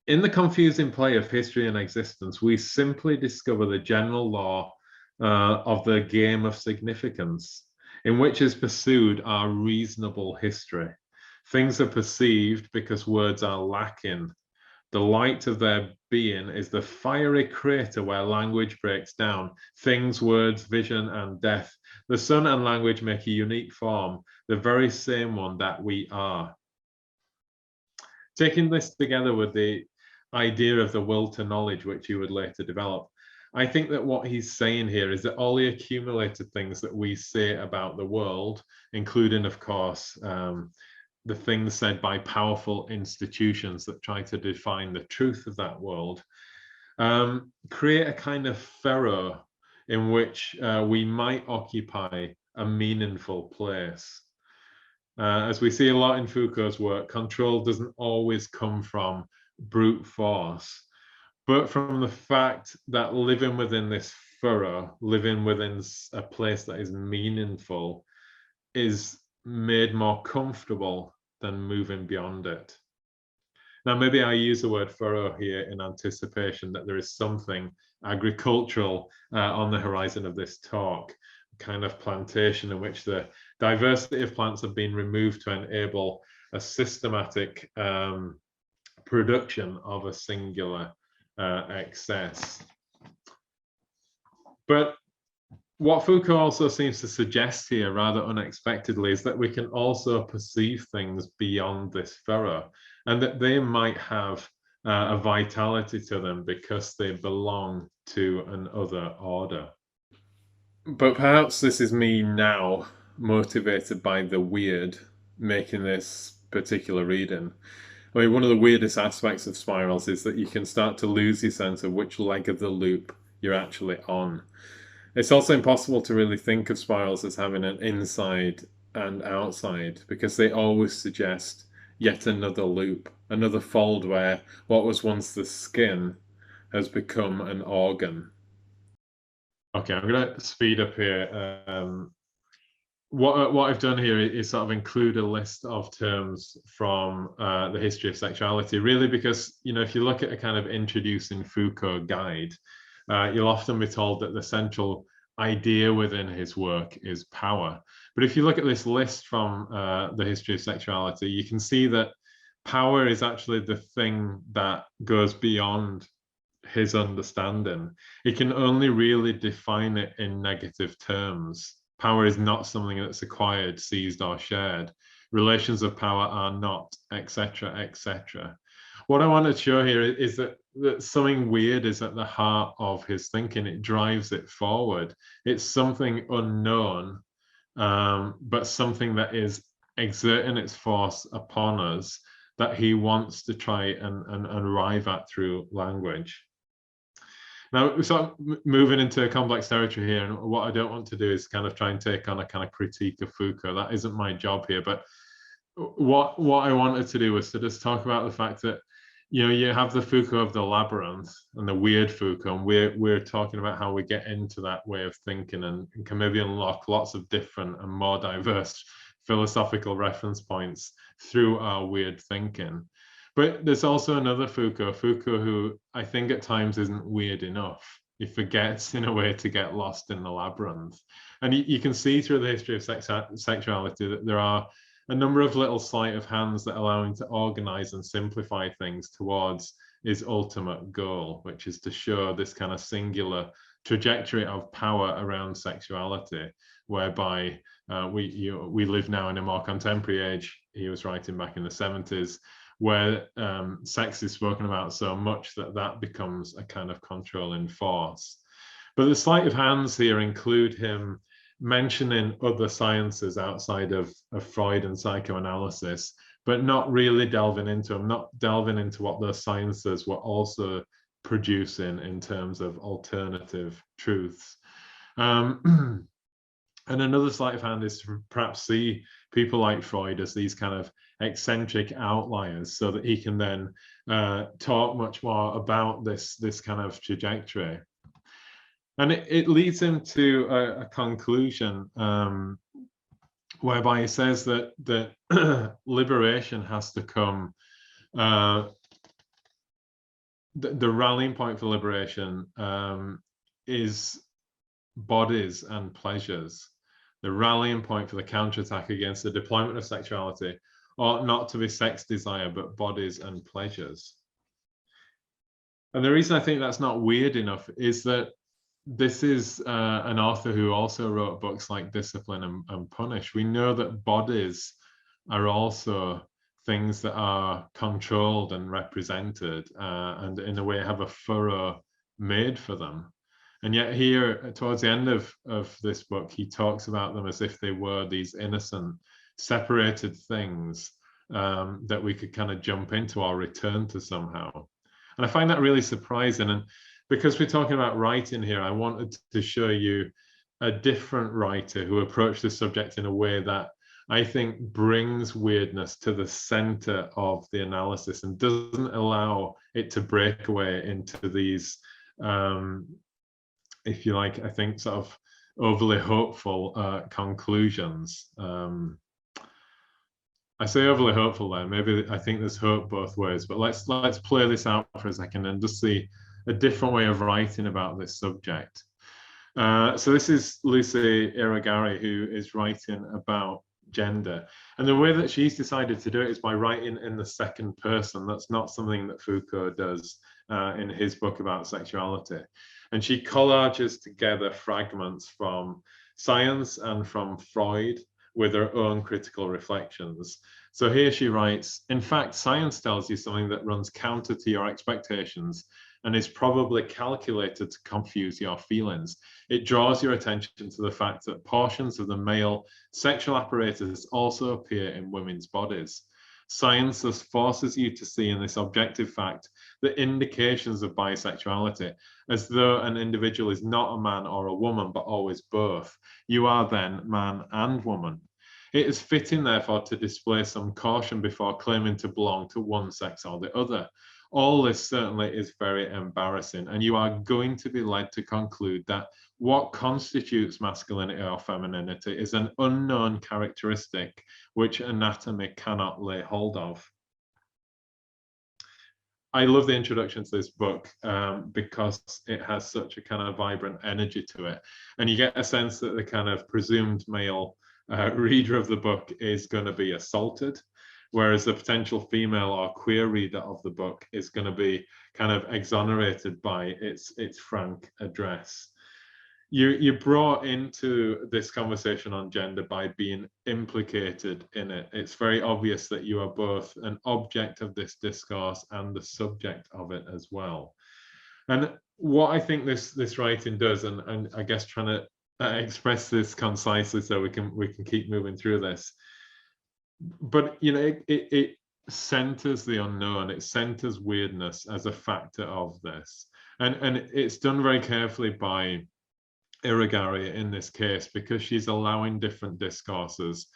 in the confusing play of history and existence, we simply discover the general law of the game of significance, in which is pursued our reasonable history. Things are perceived because words are lacking. The light of their being is the fiery crater where language breaks down. Things, words, vision, and death. The sun and language make a unique form, the very same one that we are. Taking this together with the idea of the will to knowledge, which he would later develop, I think that what he's saying here is that all the accumulated things that we say about the world, including, of course, the things said by powerful institutions that try to define the truth of that world, create a kind of furrow in which we might occupy a meaningful place. As we see a lot in Foucault's work, control doesn't always come from brute force, but from the fact that living within this furrow, living within a place that is meaningful, is made more comfortable than moving beyond it. Now, maybe I use the word furrow here in anticipation that there is something agricultural on the horizon of this talk, a kind of plantation in which the diversity of plants have been removed to enable a systematic production of a singular excess. But what Foucault also seems to suggest here, rather unexpectedly, is that we can also perceive things beyond this furrow, and that they might have a vitality to them because they belong to an other order. But perhaps this is me now, motivated by the weird, making this particular reading. I mean, one of the weirdest aspects of spirals is that you can start to lose your sense of which leg of the loop you're actually on. It's also impossible to really think of spirals as having an inside and outside because they always suggest yet another loop, another fold where what was once the skin has become an organ. Okay, I'm going to speed up here. What I've done here is sort of include a list of terms from the history of sexuality, really, because, you know, if you look at a kind of introducing Foucault guide, you'll often be told that the central idea within his work is power. But if you look at this list from the history of sexuality, you can see that power is actually the thing that goes beyond his understanding. He can only really define it in negative terms. Power is not something that's acquired, seized, or shared. Relations of power are not, etc., etc. What I want to show here is that something weird is at the heart of his thinking. It drives it forward. It's something unknown, but something that is exerting its force upon us that he wants to try and arrive at through language. Now, we're sort of moving into a complex territory here, and what I don't want to do is kind of try and take on a kind of critique of Foucault. That isn't my job here, but what I wanted to do was to just talk about the fact that, you know, you have the Foucault of the labyrinth and the weird Foucault, and we're talking about how we get into that way of thinking and can maybe unlock lots of different and more diverse philosophical reference points through our weird thinking. But there's also another Foucault who I think at times isn't weird enough. He forgets in a way to get lost in the labyrinth. And you can see through the history of sexuality that there are a number of little sleight of hands that allow him to organize and simplify things towards his ultimate goal, which is to show this kind of singular trajectory of power around sexuality, whereby we live now in a more contemporary age. He was writing back in the 70s, where sex is spoken about so much that becomes a kind of controlling force. But the sleight of hands here include him mentioning other sciences outside of Freud and psychoanalysis, but not really delving into them, not delving into what those sciences were also producing in terms of alternative truths. And another sleight of hand is to perhaps see people like Freud as these kind of eccentric outliers, so that he can then talk much more about this kind of trajectory. And it leads him to a conclusion whereby he says that liberation has to come. The rallying point for liberation is bodies and pleasures. The rallying point for the counterattack against the deployment of sexuality ought not to be sex desire, but bodies and pleasures. And the reason I think that's not weird enough is that this is an author who also wrote books like Discipline and Punish. We know that bodies are also things that are controlled and represented and in a way have a furrow made for them. And yet here, towards the end of this book, he talks about them as if they were these innocent, separated things that we could kind of jump into or return to somehow. And I find that really surprising. And because we're talking about writing here, I wanted to show you a different writer who approached the subject in a way that I think brings weirdness to the center of the analysis and doesn't allow it to break away into these if you like, I think sort of overly hopeful conclusions. I say overly hopeful there. Maybe I think there's hope both ways, but let's play this out for a second and just see a different way of writing about this subject. So this is Lucy Irigaray, who is writing about gender. And the way that she's decided to do it is by writing in the second person. That's not something that Foucault does in his book about sexuality. And she collages together fragments from science and from Freud with her own critical reflections. So here she writes, in fact, science tells you something that runs counter to your expectations and is probably calculated to confuse your feelings. It draws your attention to the fact that portions of the male sexual apparatus also appear in women's bodies. Science thus forces you to see in this objective fact the indications of bisexuality, as though an individual is not a man or a woman, but always both. You are then man and woman. It is fitting, therefore, to display some caution before claiming to belong to one sex or the other. All this certainly is very embarrassing, and you are going to be led to conclude that what constitutes masculinity or femininity is an unknown characteristic which anatomy cannot lay hold of. I love the introduction to this book because it has such a kind of vibrant energy to it, and you get a sense that the kind of presumed male reader of the book is going to be assaulted, whereas the potential female or queer reader of the book is going to be kind of exonerated by its frank address. You're brought into this conversation on gender by being implicated in it. It's very obvious that you are both an object of this discourse and the subject of it as well. And what I think this writing does, and I guess trying to express this concisely so we can keep moving through this, but you know, it centers the unknown, it centers weirdness as a factor of this, and it's done very carefully by Irigaray in this case, because she's allowing different discourses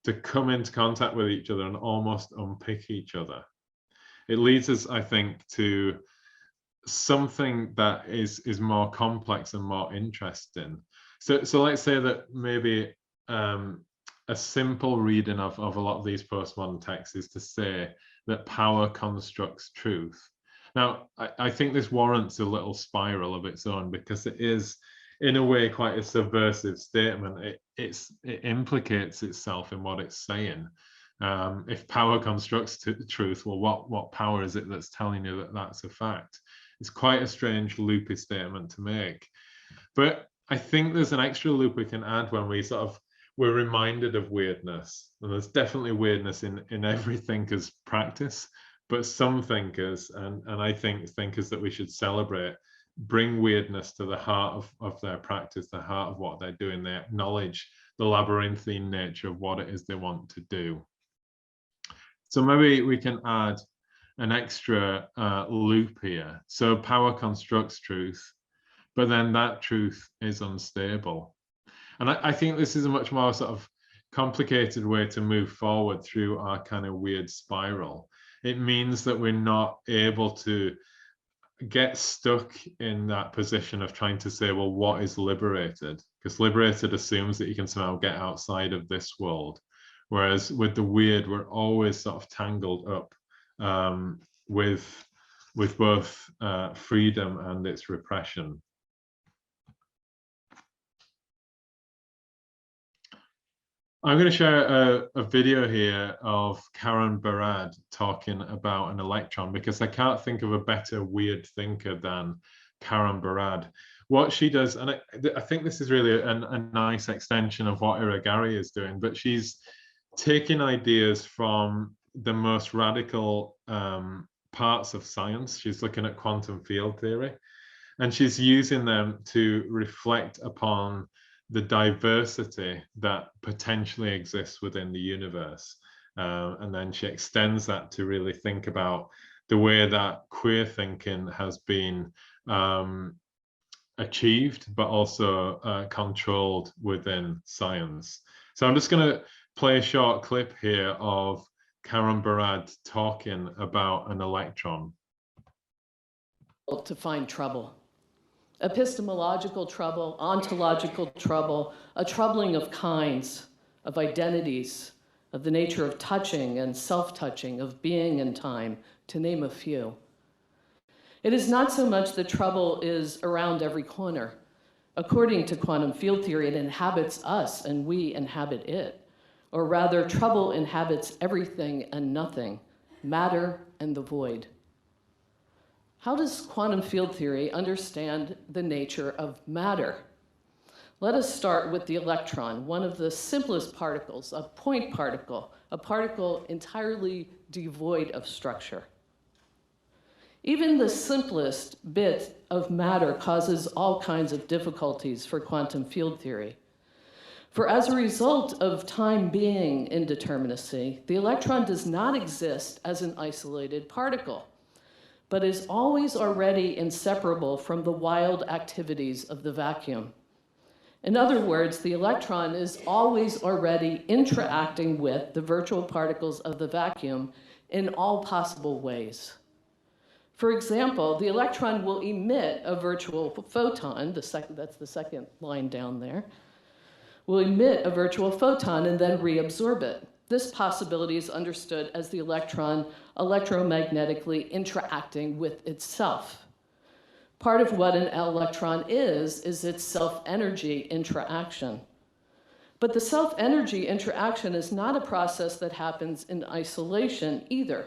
to come into contact with each other and almost unpick each other. It leads us, I think, to something that is more complex and more interesting. So let's say that maybe a simple reading of a lot of these postmodern texts is to say that power constructs truth. Now, I think this warrants a little spiral of its own, because it is, in a way, quite a subversive statement. It implicates itself in what it's saying. If power constructs truth, well, what power is it that's telling you that that's a fact? It's quite a strange, loopy statement to make. But I think there's an extra loop we can add when we're reminded of weirdness. And there's definitely weirdness in every thinker's practice, but some thinkers, and I think thinkers that we should celebrate, bring weirdness to the heart of their practice, the heart of what they're doing. They acknowledge the labyrinthine nature of what it is they want to do. So maybe we can add an extra loop here. So power constructs truth, but then that truth is unstable. And I think this is a much more sort of complicated way to move forward through our kind of weird spiral. It means that we're not able to get stuck in that position of trying to say, well, what is liberated? Because liberated assumes that you can somehow get outside of this world. Whereas with the weird, we're always sort of tangled up with both freedom and its repression. I'm going to share a video here of Karen Barad talking about an electron, because I can't think of a better weird thinker than Karen Barad. What she does, and I think this is really a nice extension of what Irigaray is doing, but she's taking ideas from the most radical parts of science. She's looking at quantum field theory, and she's using them to reflect upon the diversity that potentially exists within the universe. And then she extends that to really think about the way that queer thinking has been achieved, but also controlled within science. So I'm just going to play a short clip here of Karen Barad talking about an electron. To find trouble. Epistemological trouble, ontological trouble, a troubling of kinds, of identities, of the nature of touching and self-touching, of being and time, to name a few. It is not so much that trouble is around every corner. According to quantum field theory, it inhabits us and we inhabit it. Or rather, trouble inhabits everything and nothing, matter and the void. How does quantum field theory understand the nature of matter? Let us start with the electron, one of the simplest particles, a point particle, a particle entirely devoid of structure. Even the simplest bit of matter causes all kinds of difficulties for quantum field theory. For as a result of time being indeterminacy, the electron does not exist as an isolated particle, but is always already inseparable from the wild activities of the vacuum. In other words, the electron is always already interacting with the virtual particles of the vacuum in all possible ways. For example, the electron will emit a virtual photon, that's the second line down there, will emit a virtual photon and then reabsorb it. This possibility is understood as the electron electromagnetically interacting with itself. Part of what an electron is its self-energy interaction. But the self-energy interaction is not a process that happens in isolation either.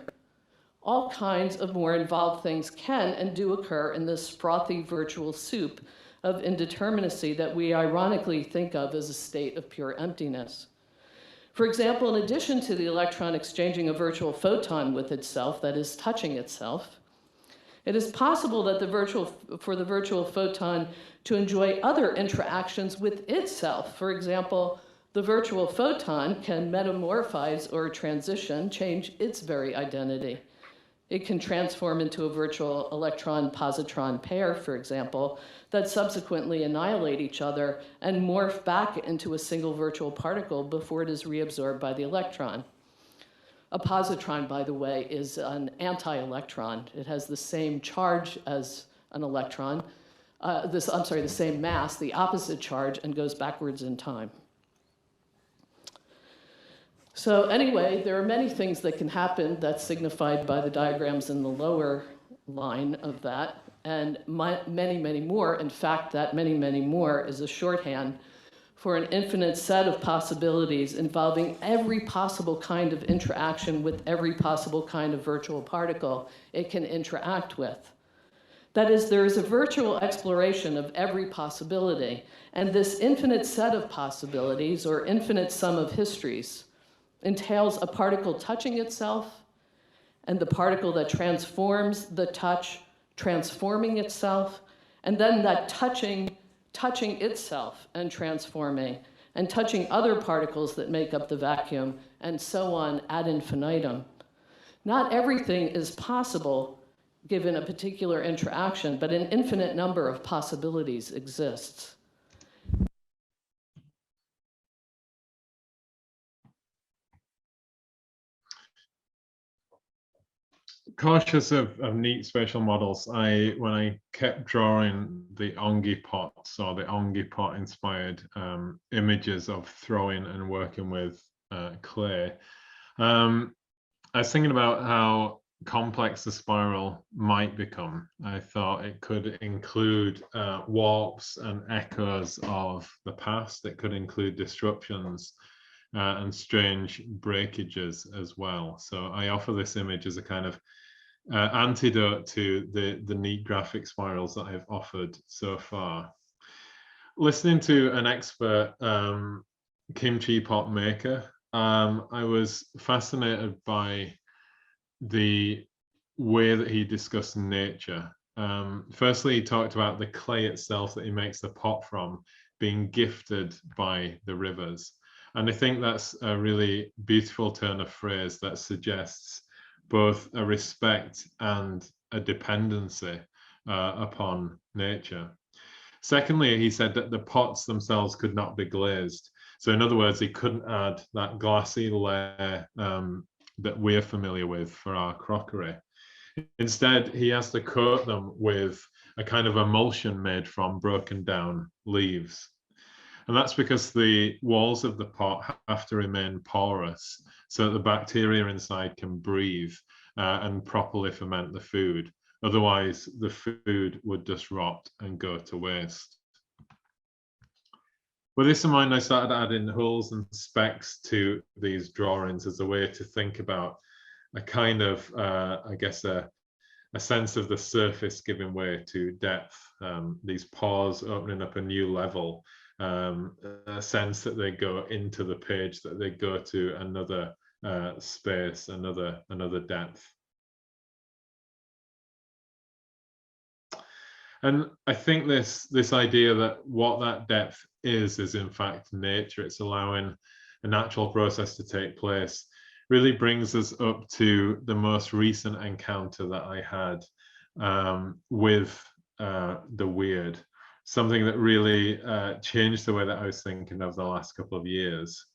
All kinds of more involved things can and do occur in this frothy virtual soup of indeterminacy that we ironically think of as a state of pure emptiness. For example, in addition to the electron exchanging a virtual photon with itself, that is, touching itself, it is possible that for the virtual photon to enjoy other interactions with itself. For example, the virtual photon can metamorphize or transition, change its very identity. It can transform into a virtual electron-positron pair, for example, that subsequently annihilate each other and morph back into a single virtual particle before it is reabsorbed by the electron. A positron, by the way, is an anti-electron. It has the same charge as an electron, the same mass, the opposite charge, and goes backwards in time. So anyway, there are many things that can happen that's signified by the diagrams in the lower line of that, and many, many more. In fact, that many, many more is a shorthand for an infinite set of possibilities involving every possible kind of interaction with every possible kind of virtual particle it can interact with. That is, there is a virtual exploration of every possibility, and this infinite set of possibilities, or infinite sum of histories, entails a particle touching itself, and the particle that transforms the touch transforming itself, and then that touching itself and transforming, and touching other particles that make up the vacuum, and so on ad infinitum. Not everything is possible given a particular interaction, but an infinite number of possibilities exists. Cautious of neat spatial models, when I kept drawing the Ongi pots or the Ongi pot inspired images of throwing and working with clay, I was thinking about how complex the spiral might become. I thought it could include warps and echoes of the past. It could include disruptions and strange breakages as well. So I offer this image as a kind of antidote to the neat graphic spirals that I've offered so far. Listening to an expert kimchi pot maker, I was fascinated by the way that he discussed nature. Firstly, he talked about the clay itself that he makes the pot from being gifted by the rivers. And I think that's a really beautiful turn of phrase that suggests both a respect and a dependency upon nature. Secondly, he said that the pots themselves could not be glazed. So in other words, he couldn't add that glassy layer that we're familiar with for our crockery. Instead, he has to coat them with a kind of emulsion made from broken down leaves. And that's because the walls of the pot have to remain porous so that the bacteria inside can breathe and properly ferment the food. Otherwise, the food would just rot and go to waste. With this in mind, I started adding holes and specks to these drawings as a way to think about a kind of, I guess, a sense of the surface giving way to depth, these pores opening up a new level, a sense that they go into the page, that they go to another space, another depth. And I think this idea that what that depth is in fact nature. It's allowing a natural process to take place. Really brings us up to the most recent encounter that I had with the weird, something that really changed the way that I was thinking of the last couple of years.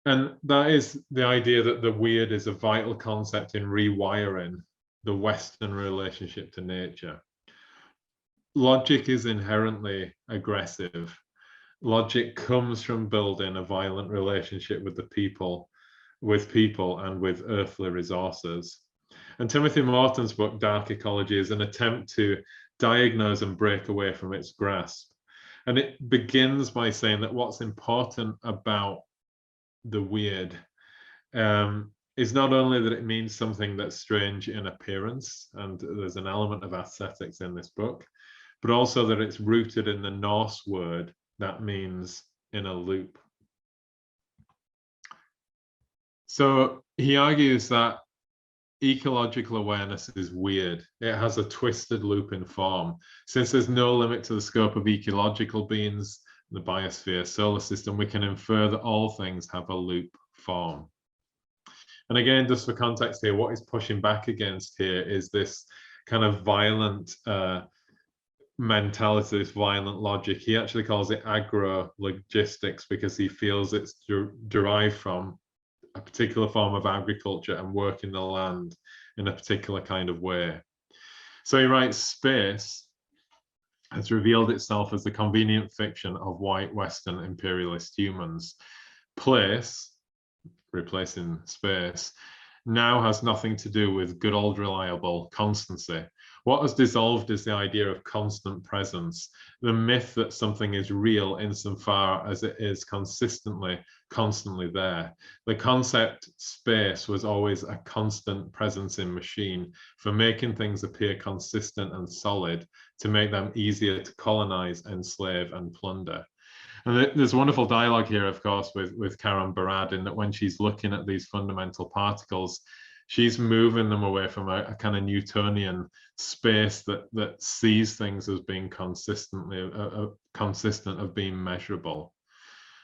And that is the idea that the weird is a vital concept in rewiring the Western relationship to nature. Logic is inherently aggressive. Logic comes from building a violent relationship with people and with earthly resources. And Timothy Morton's book, Dark Ecology, is an attempt to diagnose and break away from its grasp. And it begins by saying that what's important about the weird is not only that it means something that's strange in appearance, and there's an element of aesthetics in this book, but also that it's rooted in the Norse word that means in a loop. So he argues that ecological awareness is weird. It has a twisted looping form. Since there's no limit to the scope of ecological beings, the biosphere, solar system, we can infer that all things have a loop form. And again, just for context here, what he's pushing back against here is this kind of violent mentality, this violent logic. He actually calls it agro-logistics because he feels it's derived from a particular form of agriculture and working the land in a particular kind of way. So he writes, space has revealed itself as the convenient fiction of white Western imperialist humans. Place, replacing space, now has nothing to do with good old reliable constancy. What has dissolved is the idea of constant presence, the myth that something is real insofar as it is constantly there. The concept space was always a constant presence in machine for making things appear consistent and solid, to make them easier to colonize, enslave, and plunder. And there's wonderful dialogue here, of course, with Karen Barad, in that when she's looking at these fundamental particles, she's moving them away from a kind of Newtonian space that sees things as being consistent, of being measurable.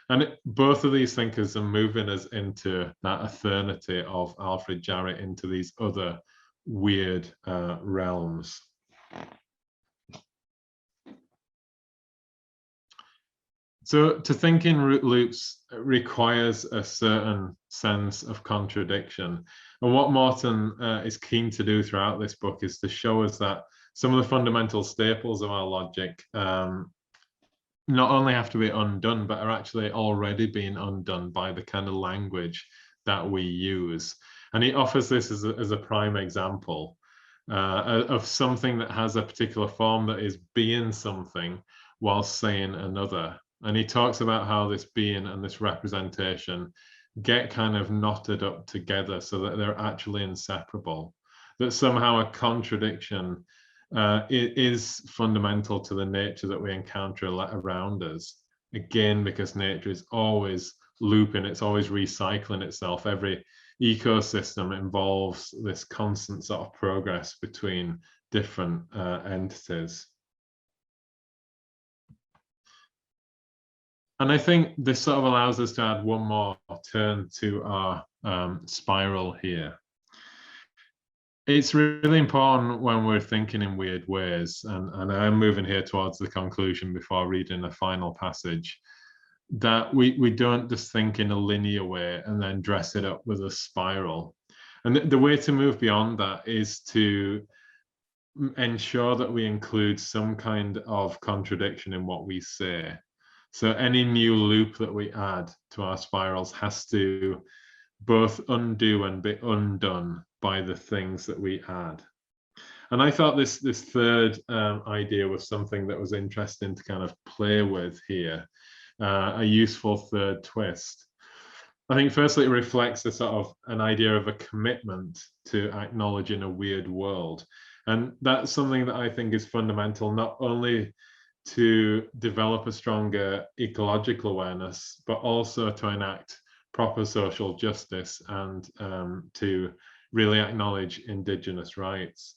And both of these thinkers are moving us into that eternity of Alfred Jarrett, into these other weird realms. So to think in loops requires a certain sense of contradiction. And what Morton is keen to do throughout this book is to show us that some of the fundamental staples of our logic not only have to be undone, but are actually already being undone by the kind of language that we use. And he offers this as a prime example of something that has a particular form that is being something while saying another. And he talks about how this being and this representation get kind of knotted up together so that they're actually inseparable, that somehow a contradiction is fundamental to the nature that we encounter around us. Again, because nature is always looping, it's always recycling itself. Every ecosystem involves this constant sort of progress between different entities. And I think this sort of allows us to add one more turn to our spiral here. It's really important when we're thinking in weird ways, and I'm moving here towards the conclusion before reading the final passage, that we don't just think in a linear way and then dress it up with a spiral. And the way to move beyond that is to ensure that we include some kind of contradiction in what we say. So any new loop that we add to our spirals has to both undo and be undone by the things that we add. And I thought this third idea was something that was interesting to kind of play with here, a useful third twist. I think firstly it reflects a sort of an idea of a commitment to acknowledging a weird world. And that's something that I think is fundamental, not only to develop a stronger ecological awareness, but also to enact proper social justice and to really acknowledge Indigenous rights.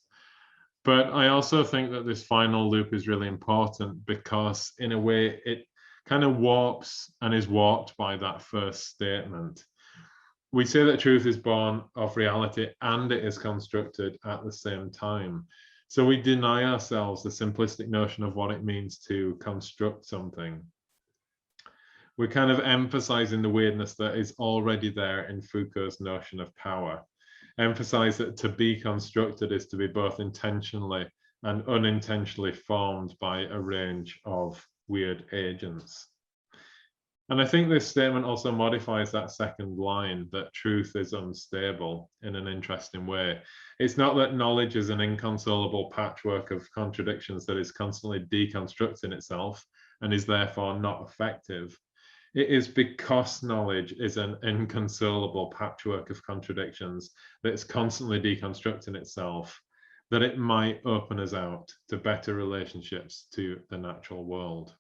But I also think that this final loop is really important because in a way it kind of warps and is warped by that first statement. We say that truth is born of reality and it is constructed at the same time. So we deny ourselves the simplistic notion of what it means to construct something. We're kind of emphasizing the weirdness that is already there in Foucault's notion of power. Emphasize that to be constructed is to be both intentionally and unintentionally formed by a range of weird agents. And I think this statement also modifies that second line, that truth is unstable, in an interesting way. It's not that knowledge is an inconsolable patchwork of contradictions that is constantly deconstructing itself and is therefore not effective. It is because knowledge is an inconsolable patchwork of contradictions that's constantly deconstructing itself that it might open us out to better relationships to the natural world.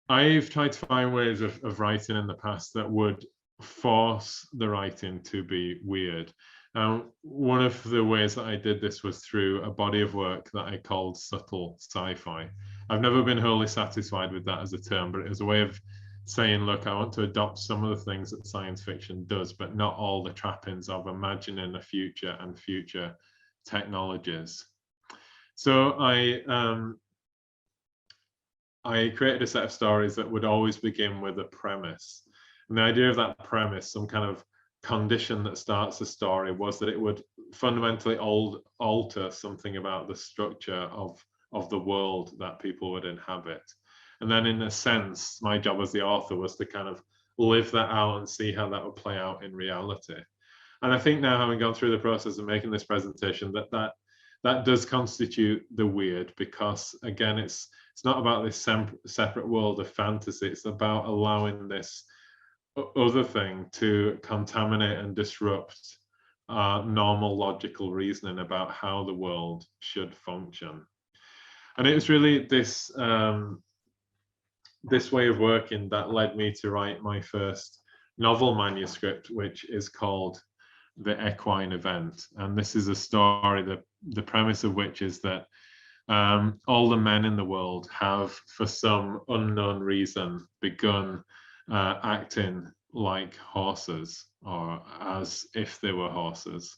I've tried to find ways of writing in the past that would force the writing to be weird. One of the ways that I did this was through a body of work that I called subtle sci-fi. I've never been wholly satisfied with that as a term, but it was a way of saying, look, I want to adopt some of the things that science fiction does, but not all the trappings of imagining a future and future technologies. So I created a set of stories that would always begin with a premise. And the idea of that premise, some kind of condition that starts the story, was that it would fundamentally alter something about the structure of the world that people would inhabit. And then in a sense, my job as the author was to kind of live that out and see how that would play out in reality. And I think now, having gone through the process of making this presentation, that does constitute the weird, because again, it's not about this separate world of fantasy. It's about allowing this other thing to contaminate and disrupt normal logical reasoning about how the world should function. And it was really this this way of working that led me to write my first novel manuscript, which is called The Equine Event. And this is a story that the premise of which is that all the men in the world have, for some unknown reason, begun acting like horses, or as if they were horses.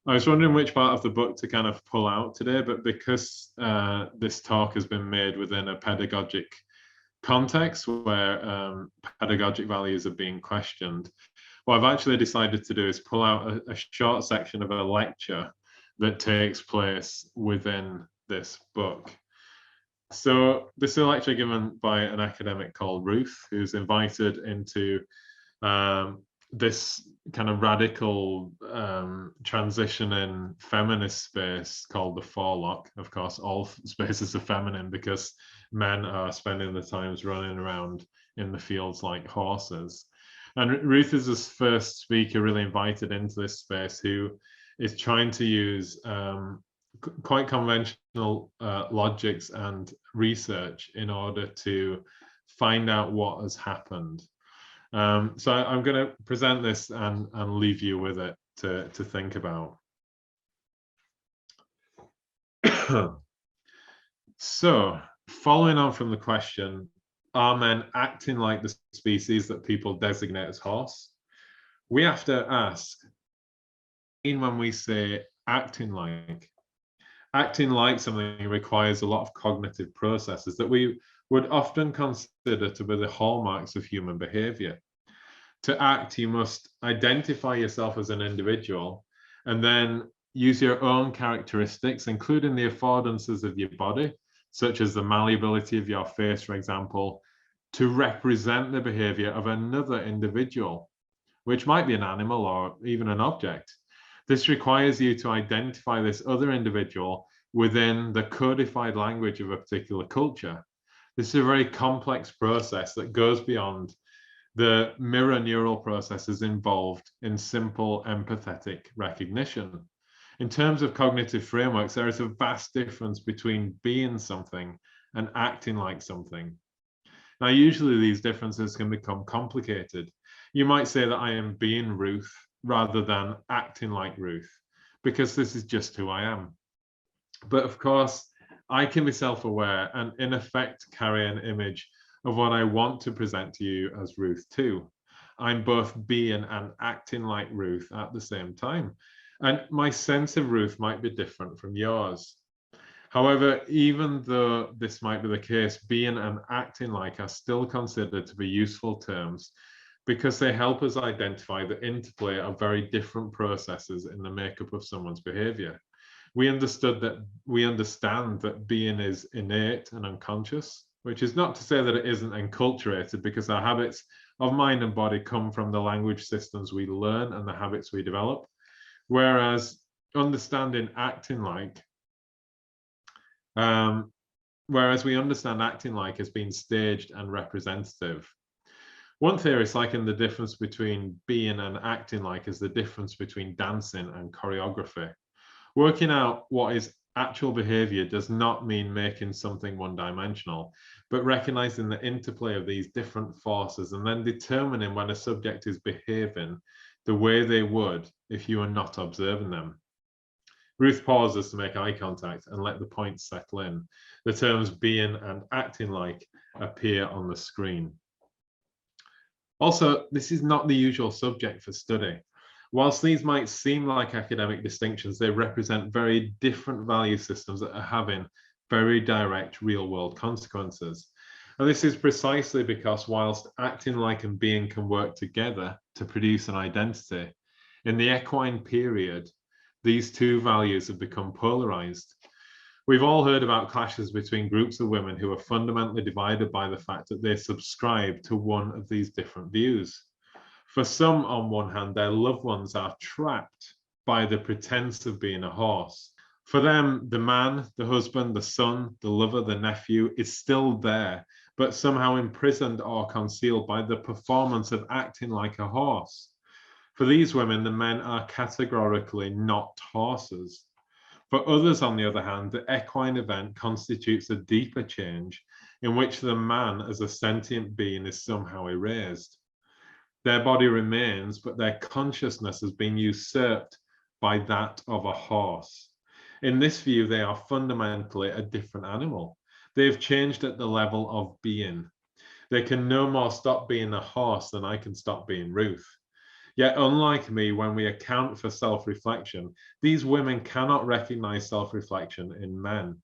I was wondering which part of the book to kind of pull out today, but because this talk has been made within a pedagogic context where pedagogic values are being questioned, what I've actually decided to do is pull out a short section of a lecture that takes place within this book. So this is a lecture given by an academic called Ruth, who's invited into this kind of radical transitioning feminist space called the Forelock. Of course, all spaces are feminine because men are spending the times running around in the fields like horses. And Ruth is the first speaker really invited into this space, who is trying to use quite conventional logics and research in order to find out what has happened. So I'm going to present this and leave you with it to think about. So, following on from the question, are men acting like the species that people designate as horse? We have to ask, when we say acting like something requires a lot of cognitive processes that we would often consider to be the hallmarks of human behavior. To act, you must identify yourself as an individual and then use your own characteristics, including the affordances of your body, such as the malleability of your face, for example, to represent the behavior of another individual, which might be an animal or even an object. This requires you to identify this other individual within the codified language of a particular culture. This is a very complex process that goes beyond the mirror neural processes involved in simple empathetic recognition. In terms of cognitive frameworks, there is a vast difference between being something and acting like something. Now, usually these differences can become complicated. You might say that I am being Ruth rather than acting like Ruth, because this is just who I am. But of course, I can be self-aware and in effect carry an image of what I want to present to you as Ruth too. I'm both being and acting like Ruth at the same time. And my sense of Ruth might be different from yours. However, even though this might be the case, being and acting like are still considered to be useful terms because they help us identify the interplay of very different processes in the makeup of someone's behavior. We understand that being is innate and unconscious, which is not to say that it isn't enculturated, because our habits of mind and body come from the language systems we learn and the habits we develop. Whereas understanding acting like, whereas we understand acting like as being staged and representative. One theorist likened the difference between being and acting like as the difference between dancing and choreography. Working out what is actual behavior does not mean making something one-dimensional, but recognizing the interplay of these different forces and then determining when a subject is behaving the way they would if you are not observing them. Ruth pauses to make eye contact and let the points settle in. The terms being and acting like appear on the screen. Also, this is not the usual subject for study. Whilst these might seem like academic distinctions, they represent very different value systems that are having very direct real-world consequences. And this is precisely because whilst acting like and being can work together to produce an identity, in the equine period, these two values have become polarized. We've all heard about clashes between groups of women who are fundamentally divided by the fact that they subscribe to one of these different views. For some, on one hand, their loved ones are trapped by the pretense of being a horse. For them, the man, the husband, the son, the lover, the nephew is still there, but somehow imprisoned or concealed by the performance of acting like a horse. For these women, the men are categorically not horses. For others, on the other hand, the equine event constitutes a deeper change in which the man as a sentient being is somehow erased. Their body remains, but their consciousness has been usurped by that of a horse. In this view, they are fundamentally a different animal. They've changed at the level of being. They can no more stop being a horse than I can stop being Ruth. Yet, unlike me, when we account for self-reflection, these women cannot recognize self-reflection in men.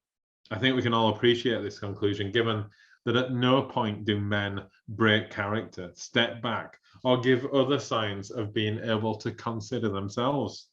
I think we can all appreciate this conclusion, given that at no point do men break character, step back, or give other signs of being able to consider themselves.